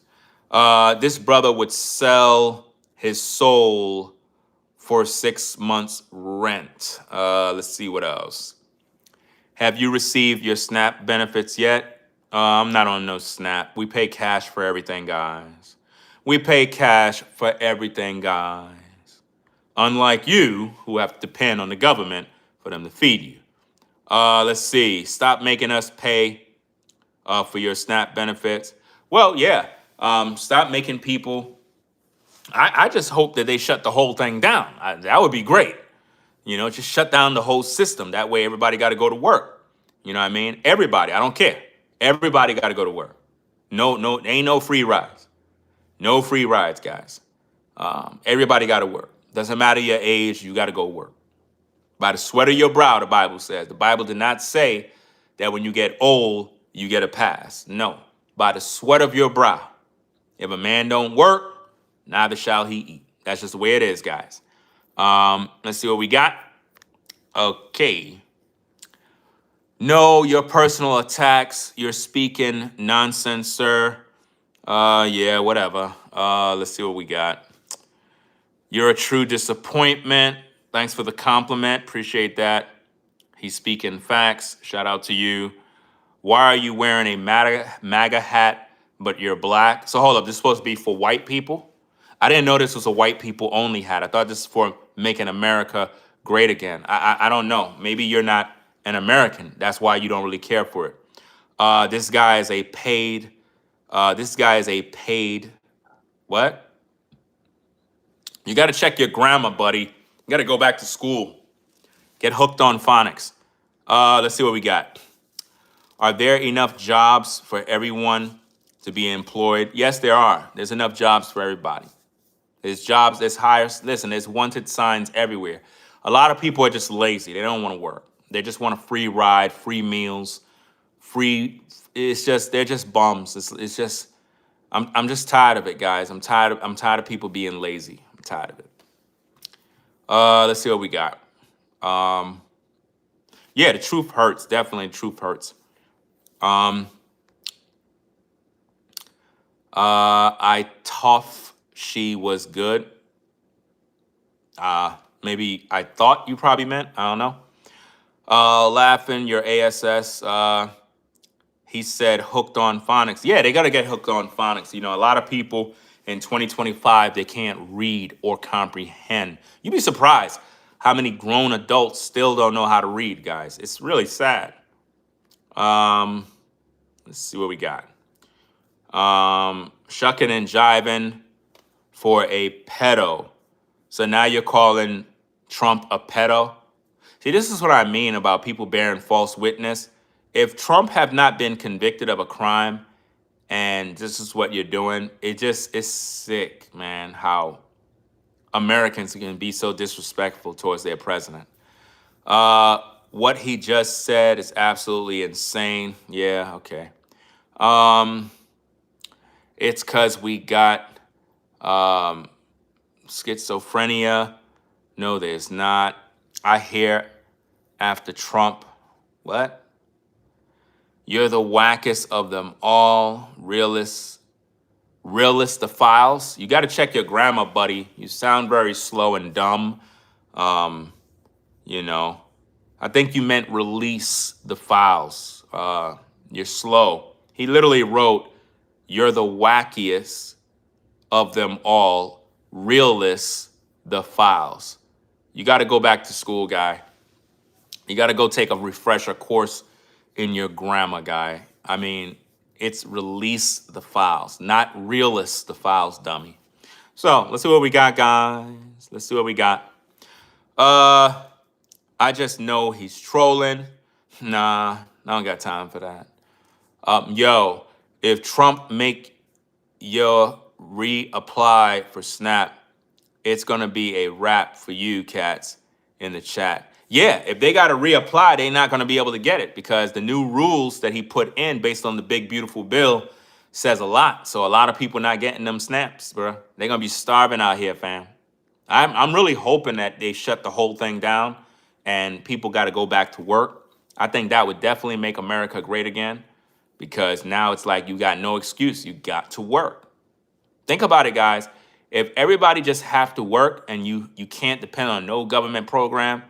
This brother would sell his soul for 6 months rent. Let's see what else. Have you received your SNAP benefits yet? I'm not on no SNAP. We pay cash for everything, guys. We pay cash for everything, guys. Unlike you, who have to depend on the government for them to feed you. Let's see. Stop making us pay for your SNAP benefits. Well, yeah. Stop making people. I just hope that they shut the whole thing down. That would be great. Just shut down the whole system. That way everybody got to go to work. You know what I mean? Everybody. I don't care. Everybody got to go to work. No, ain't no free rides. No free rides, guys. Everybody got to work. Doesn't matter your age, you got to go work. By the sweat of your brow, the Bible says. The Bible did not say that when you get old, you get a pass. No, by the sweat of your brow. If a man don't work, neither shall he eat. That's just the way it is, guys. Let's see what we got. Okay. No, your personal attacks. You're speaking nonsense, sir. Yeah, whatever. Let's see what we got. You're a true disappointment. Thanks for the compliment. Appreciate that. He's speaking facts. Shout out to you. Why are you wearing a MAGA hat, but you're black? So hold up, this is supposed to be for white people? I didn't know this was a white people only hat. I thought this is for making America great again. I don't know. Maybe you're not an American. That's why you don't really care for it. This guy is a paid, what? You got to check your grammar, buddy. You got to go back to school. Get hooked on phonics. Let's see what we got. Are there enough jobs for everyone to be employed? Yes, there are. There's enough jobs for everybody. There's jobs, there's hires. Listen, there's wanted signs everywhere. A lot of people are just lazy. They don't want to work. They just want a free ride, free meals, free. It's just, they're just bums. It's just, I'm just tired of it, guys. I'm tired of people being lazy. I'm tired of it. Let's see what we got. Yeah, the truth hurts. Definitely, the truth hurts. I tough she was good. Maybe I thought you probably meant. I don't know. Laughing, your ASS. He said hooked on phonics. Yeah, they got to get hooked on phonics. You know, a lot of people in 2025, they can't read or comprehend. You'd be surprised how many grown adults still don't know how to read, guys. It's really sad. Let's see what we got. Shucking and jiving for a pedo. So now you're calling Trump a pedo? See, this is what I mean about people bearing false witness. If Trump have not been convicted of a crime and this is what you're doing, it's sick, man, how Americans can be so disrespectful towards their president. What he just said is absolutely insane. Yeah, okay. It's because we got schizophrenia. No, there's not. I hear after Trump, what? You're the wackest of them all, realist the files. You got to check your grammar, buddy. You sound very slow and dumb. You know, I think you meant release the files. You're slow. He literally wrote, you're the wackiest of them all, realist the files. You got to go back to school, guy. You got to go take a refresher course in your grammar, guy. I mean, it's release the files, not realist the files, dummy. So let's see what we got, guys. Let's see what we got. I just know he's trolling. Nah, I don't got time for that. Yo, if Trump make your reapply for Snap, it's gonna be a wrap for you cats in the chat. Yeah, if they gotta reapply, they're not gonna be able to get it because the new rules that he put in based on the big beautiful bill says a lot. So a lot of people not getting them snaps, bro. They're gonna be starving out here, fam. I'm really hoping that they shut the whole thing down and people got to go back to work. I think that would definitely make America great again because now it's like you got no excuse. You got to work. Think about it, guys. If everybody just have to work and you can't depend on no government program,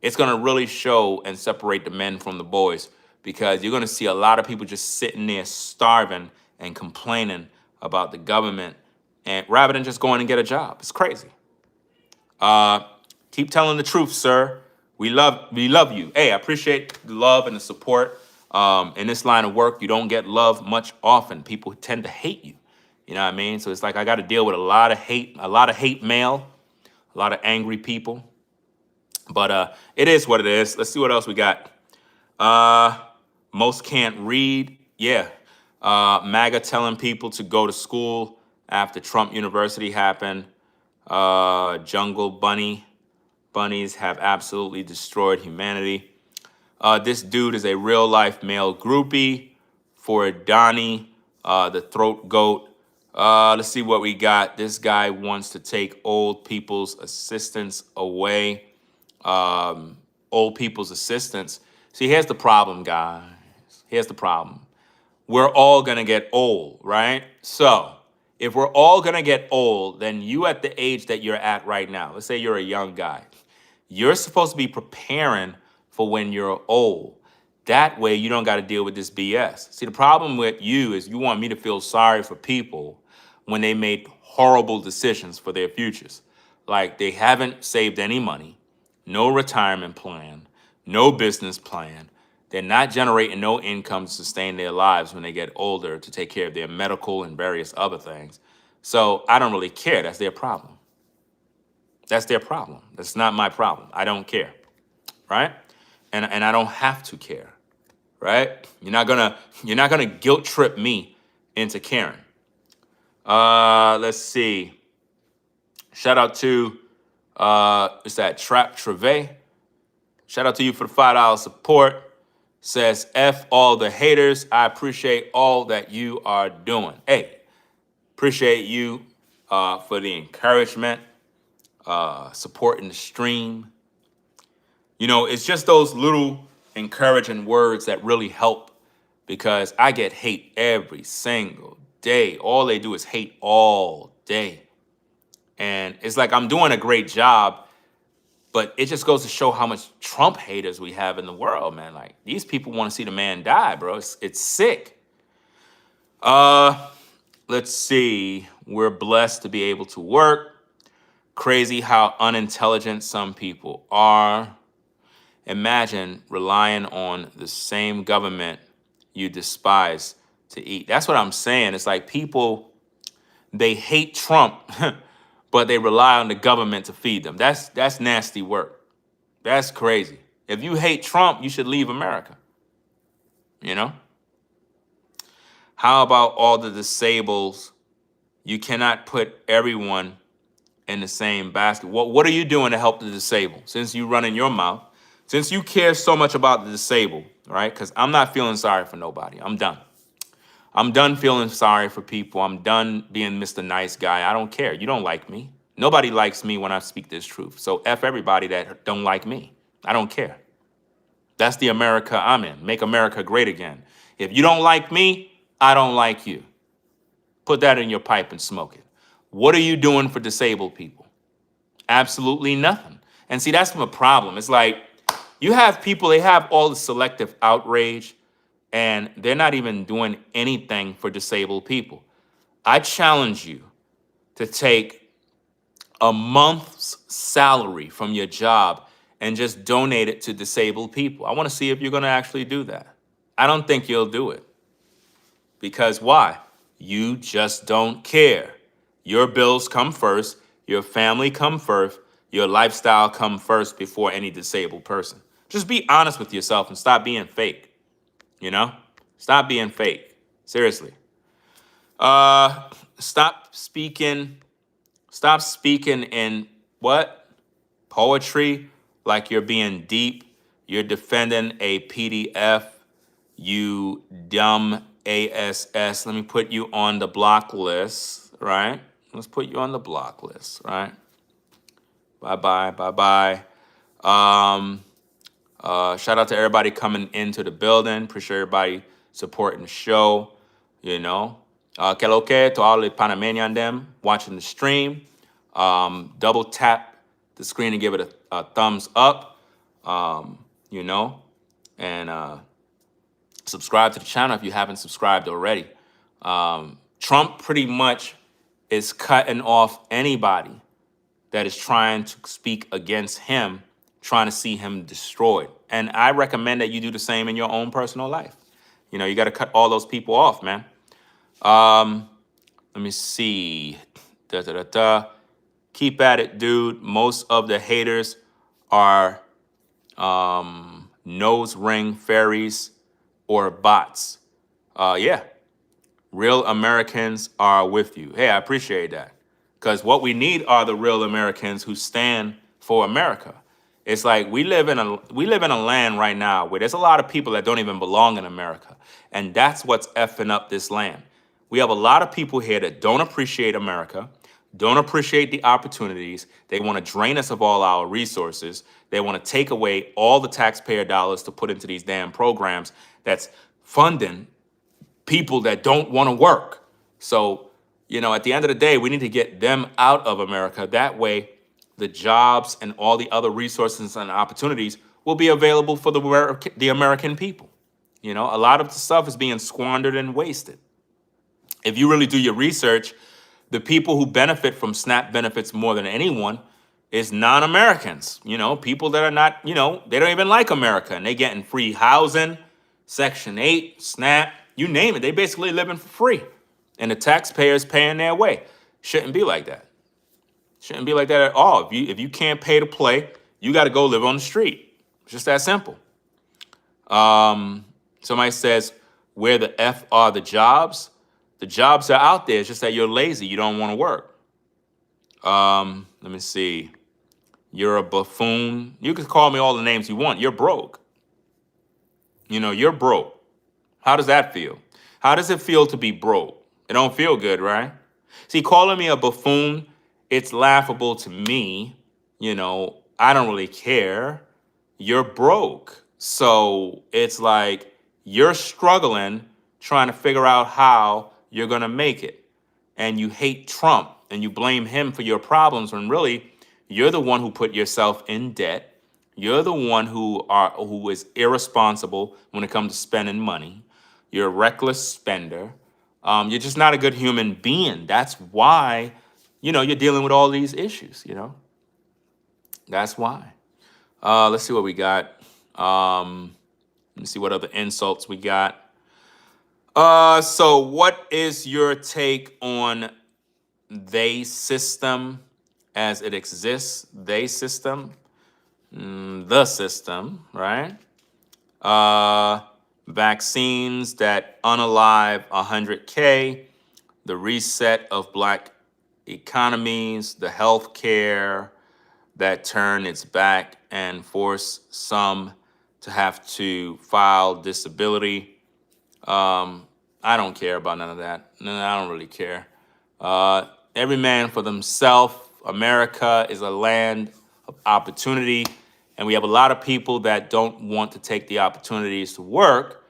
it's going to really show and separate the men from the boys because you're going to see a lot of people just sitting there starving and complaining about the government and rather than just going and get a job. It's crazy. Keep telling the truth, sir. We love you. Hey, I appreciate the love and the support. In this line of work, you don't get love much often. People tend to hate you. You know what I mean? So it's like I got to deal with a lot of hate mail, a lot of angry people. But it is what it is. Let's see what else we got. Most can't read. Yeah. MAGA telling people to go to school after Trump University happened. Jungle Bunny bunnies have absolutely destroyed humanity. This dude is a real life male groupie for Donnie, the throat goat. Let's see what we got. This guy wants to take old people's assistance away. Old people's assistance. See, here's the problem, guys. Here's the problem. We're all gonna get old, right? So if we're all gonna get old, then you at the age that you're at right now, let's say you're a young guy, you're supposed to be preparing for when you're old. That way you don't got to deal with this BS. See, the problem with you is you want me to feel sorry for people when they made horrible decisions for their futures. Like they haven't saved any money, no retirement plan, no business plan. They're not generating no income to sustain their lives when they get older to take care of their medical and various other things. So I don't really care. That's their problem. That's their problem. That's not my problem. I don't care, right? And I don't have to care, right? You're not gonna guilt trip me into caring. Let's see. Shout out to is that Trap Treve? Shout out to you for the $5 support. Says F all the haters. I appreciate all that you are doing. Hey, appreciate you for the encouragement. Supporting the stream. You know, it's just those little encouraging words that really help because I get hate every single day. All they do is hate all day. And it's like I'm doing a great job, but it just goes to show how much Trump haters we have in the world, man. Like these people want to see the man die, bro. It's sick. Let's see. We're blessed to be able to work. Crazy how unintelligent some people are. Imagine relying on the same government you despise to eat. That's what I'm saying. It's like people, they hate Trump, but they rely on the government to feed them. That's nasty work. That's crazy. If you hate Trump, you should leave America. You know? How about all the disabled? You cannot put everyone in the same basket. What are you doing to help the disabled? Since you run in your mouth, since you care so much about the disabled, right? Because I'm not feeling sorry for nobody. I'm done. I'm done feeling sorry for people. I'm done being Mr. Nice Guy. I don't care. You don't like me. Nobody likes me when I speak this truth. So F everybody that don't like me. I don't care. That's the America I'm in. Make America great again. If you don't like me, I don't like you. Put that in your pipe and smoke it. What are you doing for disabled people? Absolutely nothing. And see, that's a problem. It's like you have people, they have all the selective outrage, and they're not even doing anything for disabled people. I challenge you to take a month's salary from your job and just donate it to disabled people. I want to see if you're going to actually do that. I don't think you'll do it. Because why? You just don't care. Your bills come first, your family come first, your lifestyle come first before any disabled person. Just be honest with yourself and stop being fake. You know? Stop being fake. Seriously. Stop speaking in what? Poetry, like you're being deep. You're defending a PDF, you dumb ASS. Let me put you on the block list, right? Let's put you on the block list, right? Bye-bye, bye-bye. Shout out to everybody coming into the building. Appreciate everybody supporting the show, you know. Que lo que to all the Panamanian them watching the stream. Double tap the screen and give it a thumbs up, you know. And subscribe to the channel if you haven't subscribed already. Trump pretty much is cutting off anybody that is trying to speak against him, trying to see him destroyed. And I recommend that you do the same in your own personal life. You know, you got to cut all those people off, man. Let me see. Keep at it, dude. Most of the haters are nose ring fairies or bots. Yeah. Real Americans are with you. Hey, I appreciate that. Because what we need are the real Americans who stand for America. It's like we live in a land right now where there's a lot of people that don't even belong in America. And that's what's effing up this land. We have a lot of people here that don't appreciate America, don't appreciate the opportunities. They want to drain us of all our resources. They want to take away all the taxpayer dollars to put into these damn programs that's funding people that don't want to work. So, at the end of the day, we need to get them out of America. That way, the jobs and all the other resources and opportunities will be available for the American people. A lot of the stuff is being squandered and wasted. If you really do your research, the people who benefit from SNAP benefits more than anyone is non-Americans. People that are not, they don't even like America, and they getting free housing, Section 8, SNAP, you name it. They basically living for free, and the taxpayers paying their way. Shouldn't be like that. Shouldn't be like that at all. If you can't pay to play, you got to go live on the street. It's just that simple. Somebody says, where the F are the jobs? The jobs are out there. It's just that you're lazy. You don't want to work. Let me see. You're a buffoon. You can call me all the names you want. You're broke. You're broke. How does that feel? How does it feel to be broke? It don't feel good, right? See, calling me a buffoon, it's laughable to me. I don't really care. You're broke. So it's like you're struggling, trying to figure out how you're going to make it. And you hate Trump and you blame him for your problems when really you're the one who put yourself in debt. You're the one who is irresponsible when it comes to spending money. You're a reckless spender. You're just not a good human being. That's why, you're dealing with all these issues, That's why. Let's see what we got. Let me see what other insults we got. So what is your take on they system as it exists? They system, the system, right? Vaccines that unalive 100K, the reset of Black economies, the health care that turn its back and force some to have to file disability. I don't care about none of that. No, I don't really care. Every man for themselves. America is a land of opportunity, and we have a lot of people that don't want to take the opportunities to work.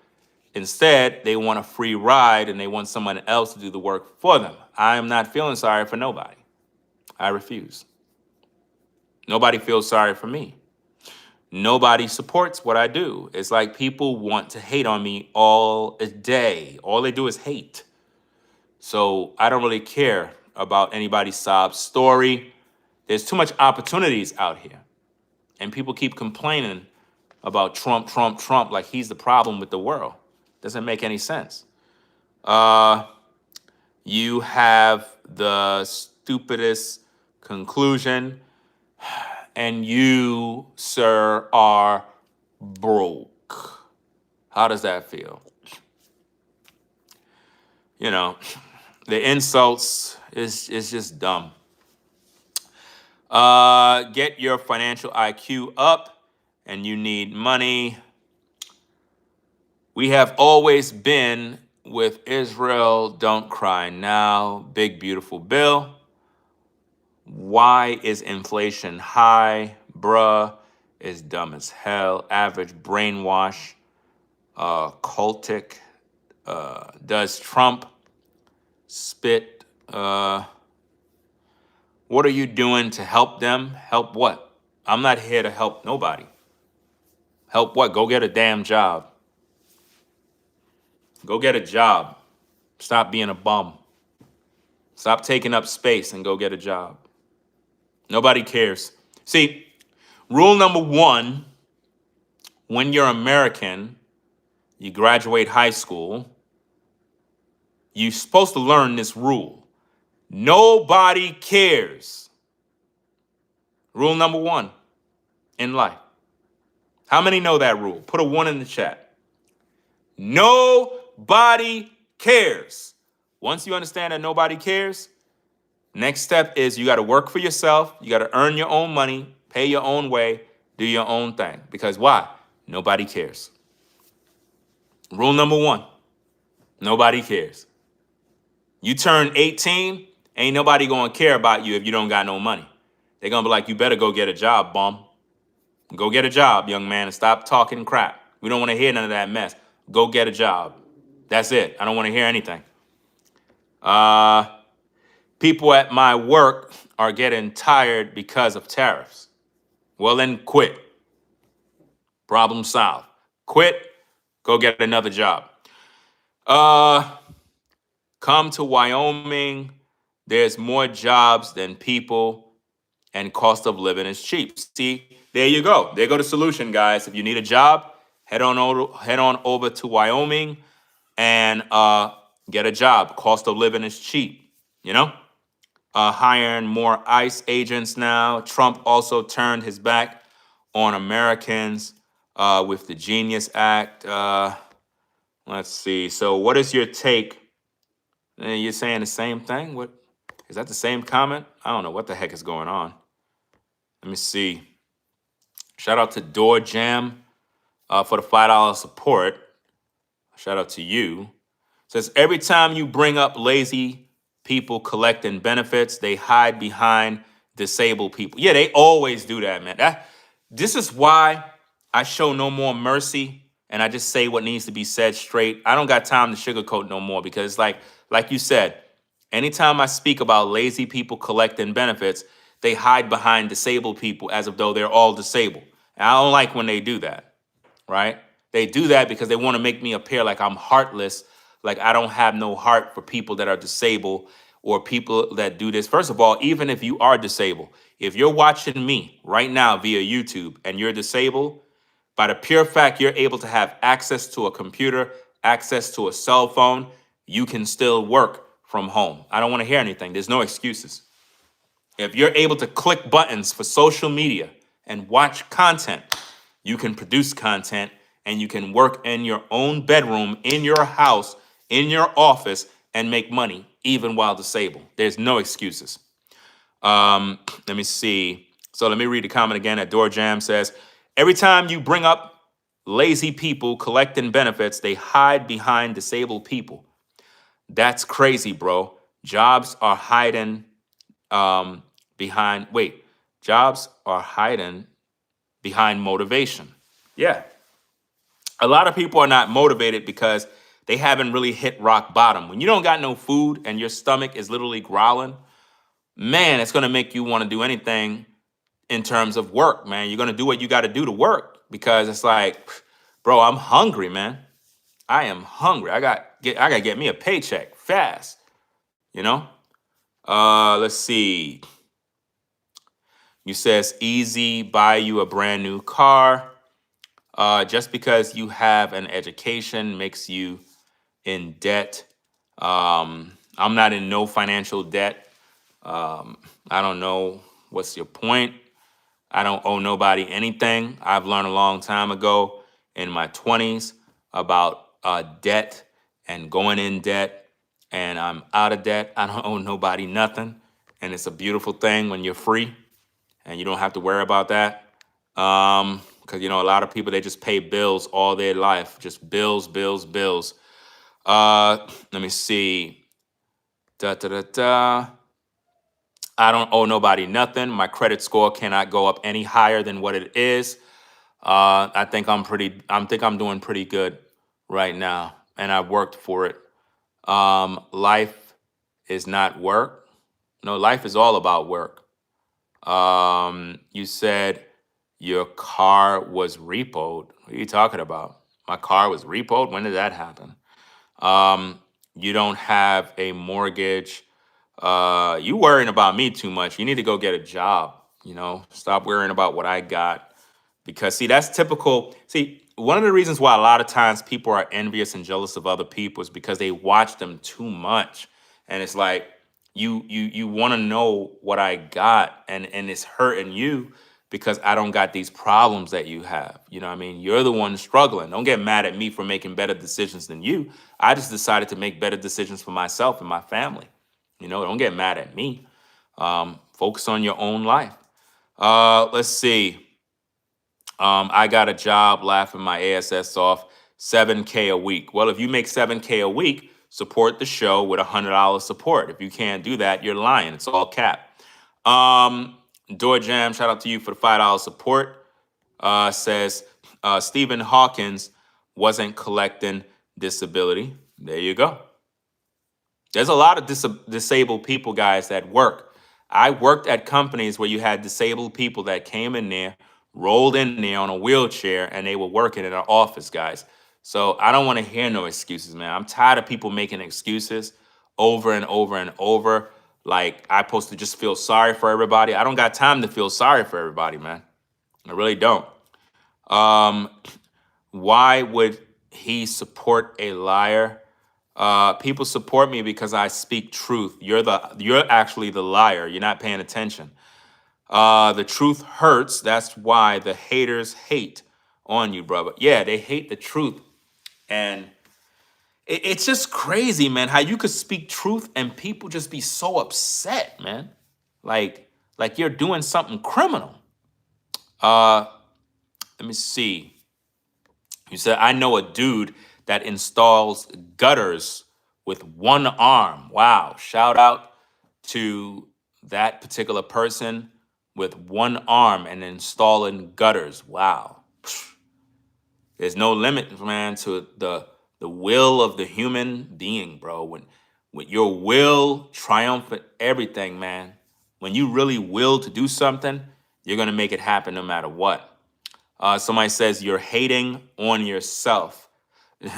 Instead, they want a free ride and they want someone else to do the work for them. I am not feeling sorry for nobody. I refuse. Nobody feels sorry for me. Nobody supports what I do. It's like people want to hate on me all day. All they do is hate. So I don't really care about anybody's sob story. There's too much opportunities out here. And people keep complaining about Trump, Trump, Trump, like he's the problem with the world. Doesn't make any sense. You have the stupidest conclusion, and you, sir, are broke. How does that feel? The insults is just dumb. Get your financial IQ up, and you need money. We have always been with Israel. Don't cry now. Big, beautiful bill. Why is inflation high? Bruh, is dumb as hell. Average brainwash. Cultic. Does Trump spit? What are you doing to help them? Help what? I'm not here to help nobody. Help what? Go get a damn job. Go get a job. Stop being a bum. Stop taking up space and go get a job. Nobody cares. See, rule number one, when you're American, you graduate high school, you're supposed to learn this rule. Nobody cares. Rule number one in life. How many know that rule? Put a 1 in the chat. Nobody cares. Once you understand that nobody cares, next step is you got to work for yourself. You got to earn your own money, pay your own way, Do your own thing. Because why? Nobody cares. Rule number one, nobody cares. You turn 18, ain't nobody gonna care about you if you don't got no money. They're gonna be like, you better go get a job, bum. Go get a job, young man, and stop talking crap. We don't want to hear none of that mess. Go get a job. That's it. I don't want to hear anything. People at my work are getting tired because of tariffs. Well, then quit. Problem solved. Quit. Go get another job. Come to Wyoming. There's more jobs than people, and cost of living is cheap. See, there you go. There go the solution, guys. If you need a job, head on over to Wyoming and get a job. Cost of living is cheap. You know, hiring more ICE agents now. Trump also turned his back on Americans with the Genius Act. Let's see. So, what is your take? You're saying the same thing? What is that? The same comment? I don't know what the heck is going on. Let me see. Shout out to Door Jam for the $5 support. Shout out to you. Says every time you bring up lazy people collecting benefits, they hide behind disabled people. Yeah, they always do that, man. This is why I show no more mercy and I just say what needs to be said straight. I don't got time to sugarcoat no more because it's like you said, anytime I speak about lazy people collecting benefits, they hide behind disabled people as if though they're all disabled. And I don't like when they do that, right? They do that because they want to make me appear like I'm heartless, like I don't have no heart for people that are disabled or people that do this. First of all, even if you are disabled, if you're watching me right now via YouTube and you're disabled, by the pure fact you're able to have access to a computer, access to a cell phone, you can still work from home. I don't want to hear anything. There's no excuses. If you're able to click buttons for social media and watch content, you can produce content and you can work in your own bedroom, in your house, in your office, and make money even while disabled. There's no excuses. Let me see. So let me read the comment again. At Door Jam says, every time you bring up lazy people collecting benefits, they hide behind disabled people. That's crazy, bro. Jobs are hiding jobs are hiding behind motivation. Yeah. A lot of people are not motivated because they haven't really hit rock bottom. When you don't got no food and your stomach is literally growling, man, it's going to make you want to do anything in terms of work, man. You're going to do what you got to do to work because it's like, bro, I'm hungry, man. I am hungry. I got to get me a paycheck fast, you know? Let's see. You says easy, buy you a brand new car. Just because you have an education makes you in debt. I'm not in no financial debt. I don't know what's your point. I don't owe nobody anything. I've learned a long time ago in my 20s about debt and going in debt, and I'm out of debt. I don't owe nobody nothing, and it's a beautiful thing when you're free and you don't have to worry about that. Because, a lot of people, they just pay bills all their life. Just bills, bills, bills. Let me see. I don't owe nobody nothing. My credit score cannot go up any higher than what it is. I think I'm doing pretty good right now, and I've worked for it. Life is not work. No, life is all about work. You said your car was repoed. What are you talking about? My car was repoed? When did that happen? You don't have a mortgage. You worrying about me too much. You need to go get a job. Stop worrying about what I got. Because see, that's typical. See, one of the reasons why a lot of times people are envious and jealous of other people is because they watch them too much. And it's like you want to know what I got, and it's hurting you because I don't got these problems that you have. You know what I mean? You're the one struggling. Don't get mad at me for making better decisions than you. I just decided to make better decisions for myself and my family. Don't get mad at me. Focus on your own life. Let's see. I got a job laughing my ASS off, 7K a week. Well, if you make 7K a week, support the show with $100 support. If you can't do that, you're lying. It's all cap. Door Jam, shout out to you for the $5 support. Says Stephen Hawkins wasn't collecting disability. There you go. There's a lot of disabled people, guys, that work. I worked at companies where you had disabled people that came in there, rolled in there on a wheelchair, and they were working in an office, guys. So I don't want to hear no excuses, man. I'm tired of people making excuses over and over and over. Like, I'm supposed to just feel sorry for everybody. I don't got time to feel sorry for everybody, man. I really don't. Um, why would he support a liar? People support me because I speak truth. You're actually the liar. You're not paying attention. The truth hurts. That's why the haters hate on you, brother. Yeah, they hate the truth. And it's just crazy, man, how you could speak truth and people just be so upset, man. Like you're doing something criminal. Let me see. You said, I know a dude that installs gutters with one arm. Wow. Shout out to that particular person with one arm and installing gutters. Wow. There's no limit, man, to the will of the human being, bro. When your will triumphant everything, man. When you really will to do something, you're gonna make it happen no matter what. Somebody says you're hating on yourself.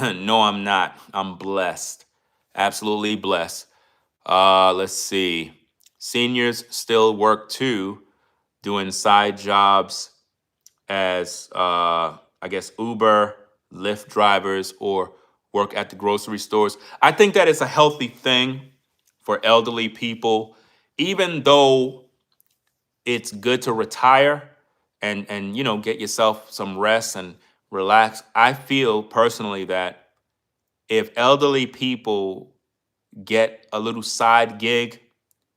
No, I'm not. I'm blessed. Absolutely blessed. Let's see. Seniors still work too, doing side jobs as, I guess, Uber, Lyft drivers, or work at the grocery stores. I think that it's a healthy thing for elderly people, even though it's good to retire and get yourself some rest and relax. I feel personally that if elderly people get a little side gig,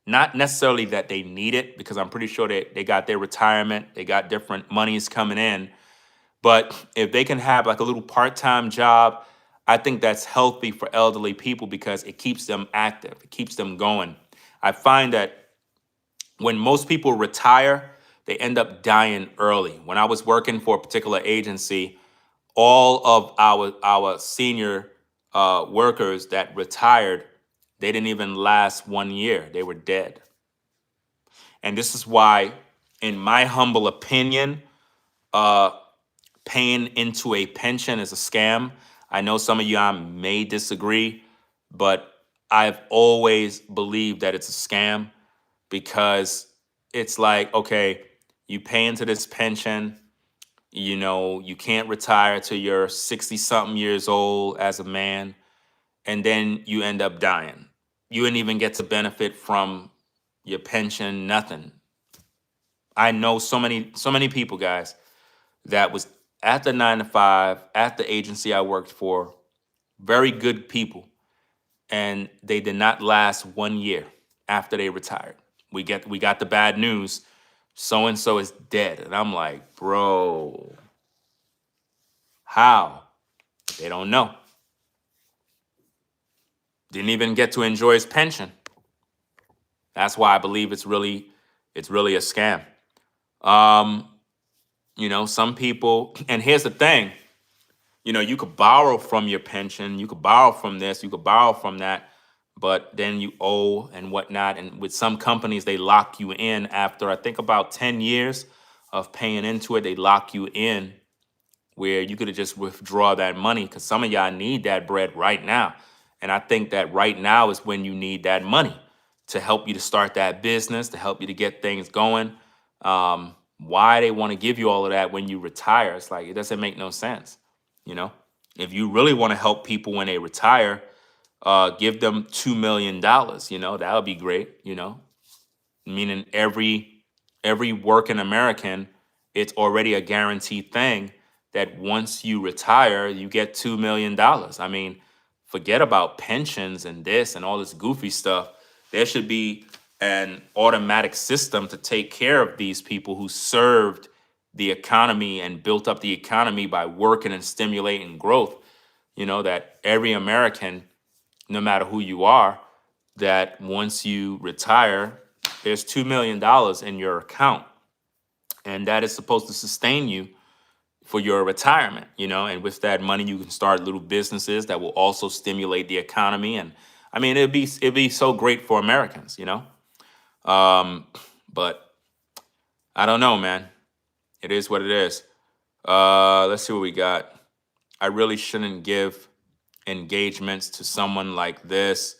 not necessarily that they need it, because I'm pretty sure they got their retirement, they got different monies coming in, but if they can have like a little part-time job, I think that's healthy for elderly people because it keeps them active, it keeps them going. I find that when most people retire, they end up dying early. When I was working for a particular agency, all of our senior workers that retired, they didn't even last 1 year. They were dead. And this is why, in my humble opinion, uh, paying into a pension is a scam. I know some of y'all may disagree, but I've always believed that it's a scam because it's like, okay, you pay into this pension, you can't retire till you're 60 something years old as a man, and then you end up dying. You didn't even get to benefit from your pension, nothing. I know so many people, guys, that was at the 9 to 5, at the agency I worked for, very good people, and they did not last 1 year after they retired. We got the bad news. So and so is dead, and I'm like, bro, how? They don't know. Didn't even get to enjoy his pension. That's why I believe it's really a scam. Um, some people, and here's the thing, you could borrow from your pension, you could borrow from this, you could borrow from that, but then you owe and whatnot. And with some companies, they lock you in after I think about 10 years of paying into it, they lock you in where you could have just withdraw that money because some of y'all need that bread right now. And I think that right now is when you need that money to help you to start that business, to help you to get things going. Why they want to give you all of that when you retire? It's like, it doesn't make no sense. You know, if you really want to help people when they retire, give them $2 million. That would be great. Meaning every working American, it's already a guaranteed thing that once you retire, you get $2 million. I mean, forget about pensions and this and all this goofy stuff. There should be an automatic system to take care of these people who served the economy and built up the economy by working and stimulating growth. You know, that every American, no matter who you are, that once you retire, there's $2 million in your account, and that is supposed to sustain you for your retirement, you know, and with that money you can start little businesses that will also stimulate the economy. And I mean, it'd be so great for Americans, you know. But I don't know, man. It is what it is. Let's see what we got. I really shouldn't give engagements to someone like this,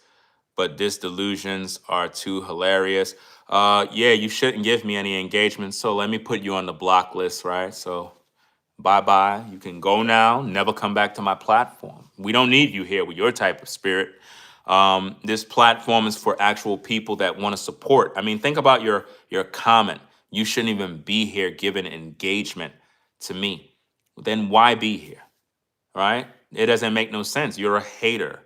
but this delusions are too hilarious. Yeah, you shouldn't give me any engagements, so let me put you on the block list, right? So bye-bye. You can go now, never come back to my platform. We don't need you here with your type of spirit. This platform is for actual people that want to support. I mean, think about your comment. You shouldn't even be here giving engagement to me. Then why be here, right? It doesn't make no sense. You're a hater.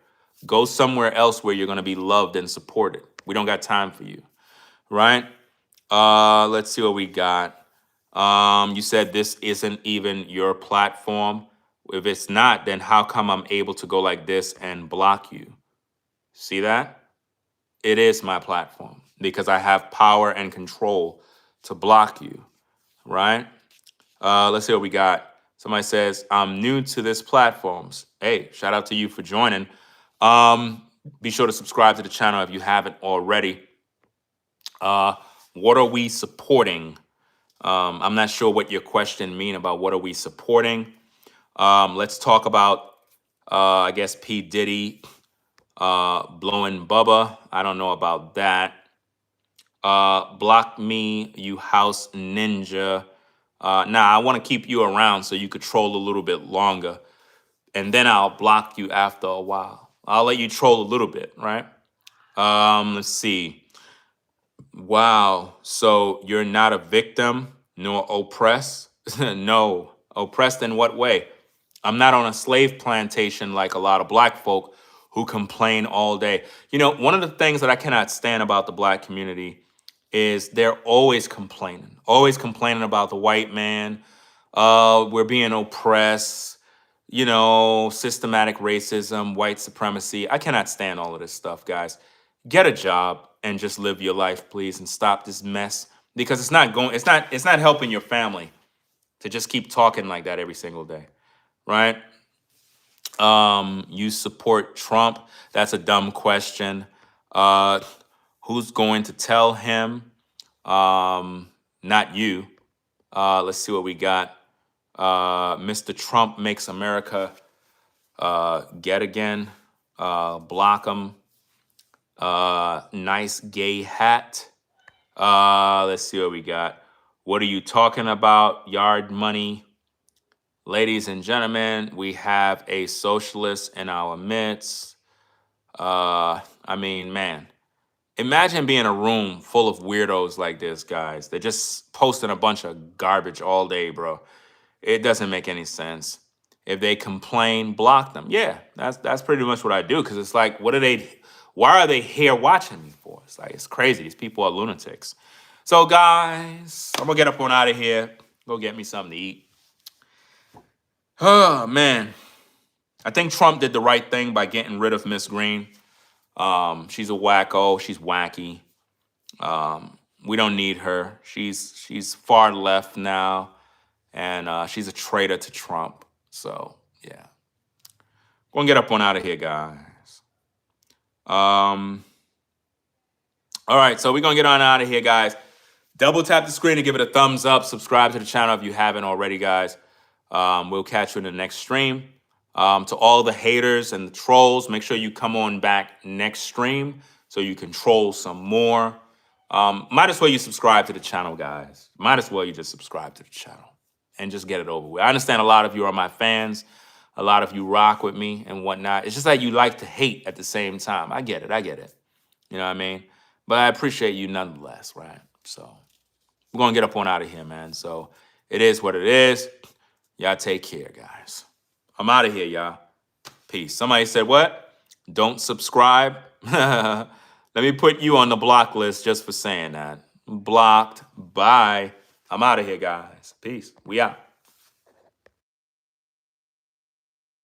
Go somewhere else where you're going to be loved and supported. We don't got time for you, right? Let's see what we got. You said this isn't even your platform. If it's not, then how come I'm able to go like this and block you? See that? It is my platform because I have power and control to block you, right? Let's see what we got. Somebody says, I'm new to this platforms. Hey, shout out to you for joining. Be sure to subscribe to the channel if you haven't already. What are we supporting? I'm not sure what your question mean about what are we supporting. Let's talk about, I guess, P. Diddy blowing Bubba. I don't know about that. Block me, you house ninja. Nah, I want to keep you around so you could troll a little bit longer. And then I'll block you after a while. I'll let you troll a little bit, right? Let's see. Wow. So you're not a victim nor oppressed? No. Oppressed in what way? I'm not on a slave plantation like a lot of black folk who complain all day. You know, one of the things that I cannot stand about the black community is they're always complaining about the white man. We're being oppressed, you know, systematic racism, white supremacy. I cannot stand all of this stuff, guys. Get a job and just live your life, please, and stop this mess because it's not helping your family to just keep talking like that every single day, right? You support Trump? That's a dumb question. Who's going to tell him? Not you. Let's see what we got. Mr. Trump makes America get again. Block him. Nice gay hat. Let's see what we got. What are you talking about? Yard money. Ladies and gentlemen, we have a socialist in our midst. I mean, man, imagine being in a room full of weirdos like this, guys. They're just posting a bunch of garbage all day, bro. It doesn't make any sense. If they complain, block them. Yeah, that's pretty much what I do. Because it's like, why are they here watching me for? It's like, it's crazy. These people are lunatics. So, guys, I'm going to get up on out of here. Go get me something to eat. Oh, man. I think Trump did the right thing by getting rid of Miss Green. She's a wacko. She's wacky. We don't need her. She's far left now, and she's a traitor to Trump. So, yeah. Go and get up on out of here, guys. All right, so we're going to get on out of here, guys. Double tap the screen and give it a thumbs up. Subscribe to the channel if you haven't already, guys. We'll catch you in the next stream. To all the haters and the trolls, make sure you come on back next stream so you can troll some more. Might as well you subscribe to the channel, guys. Might as well you just subscribe to the channel and just get it over with. I understand a lot of you are my fans. A lot of you rock with me and whatnot. It's just like you like to hate at the same time. I get it. You know what I mean? But I appreciate you nonetheless, right? So we're going to get up on out of here, man. So it is what it is. Y'all take care, guys. I'm out of here, y'all. Peace. Somebody said what? Don't subscribe? Let me put you on the block list just for saying that. Blocked. Bye. I'm out of here, guys. Peace. We out.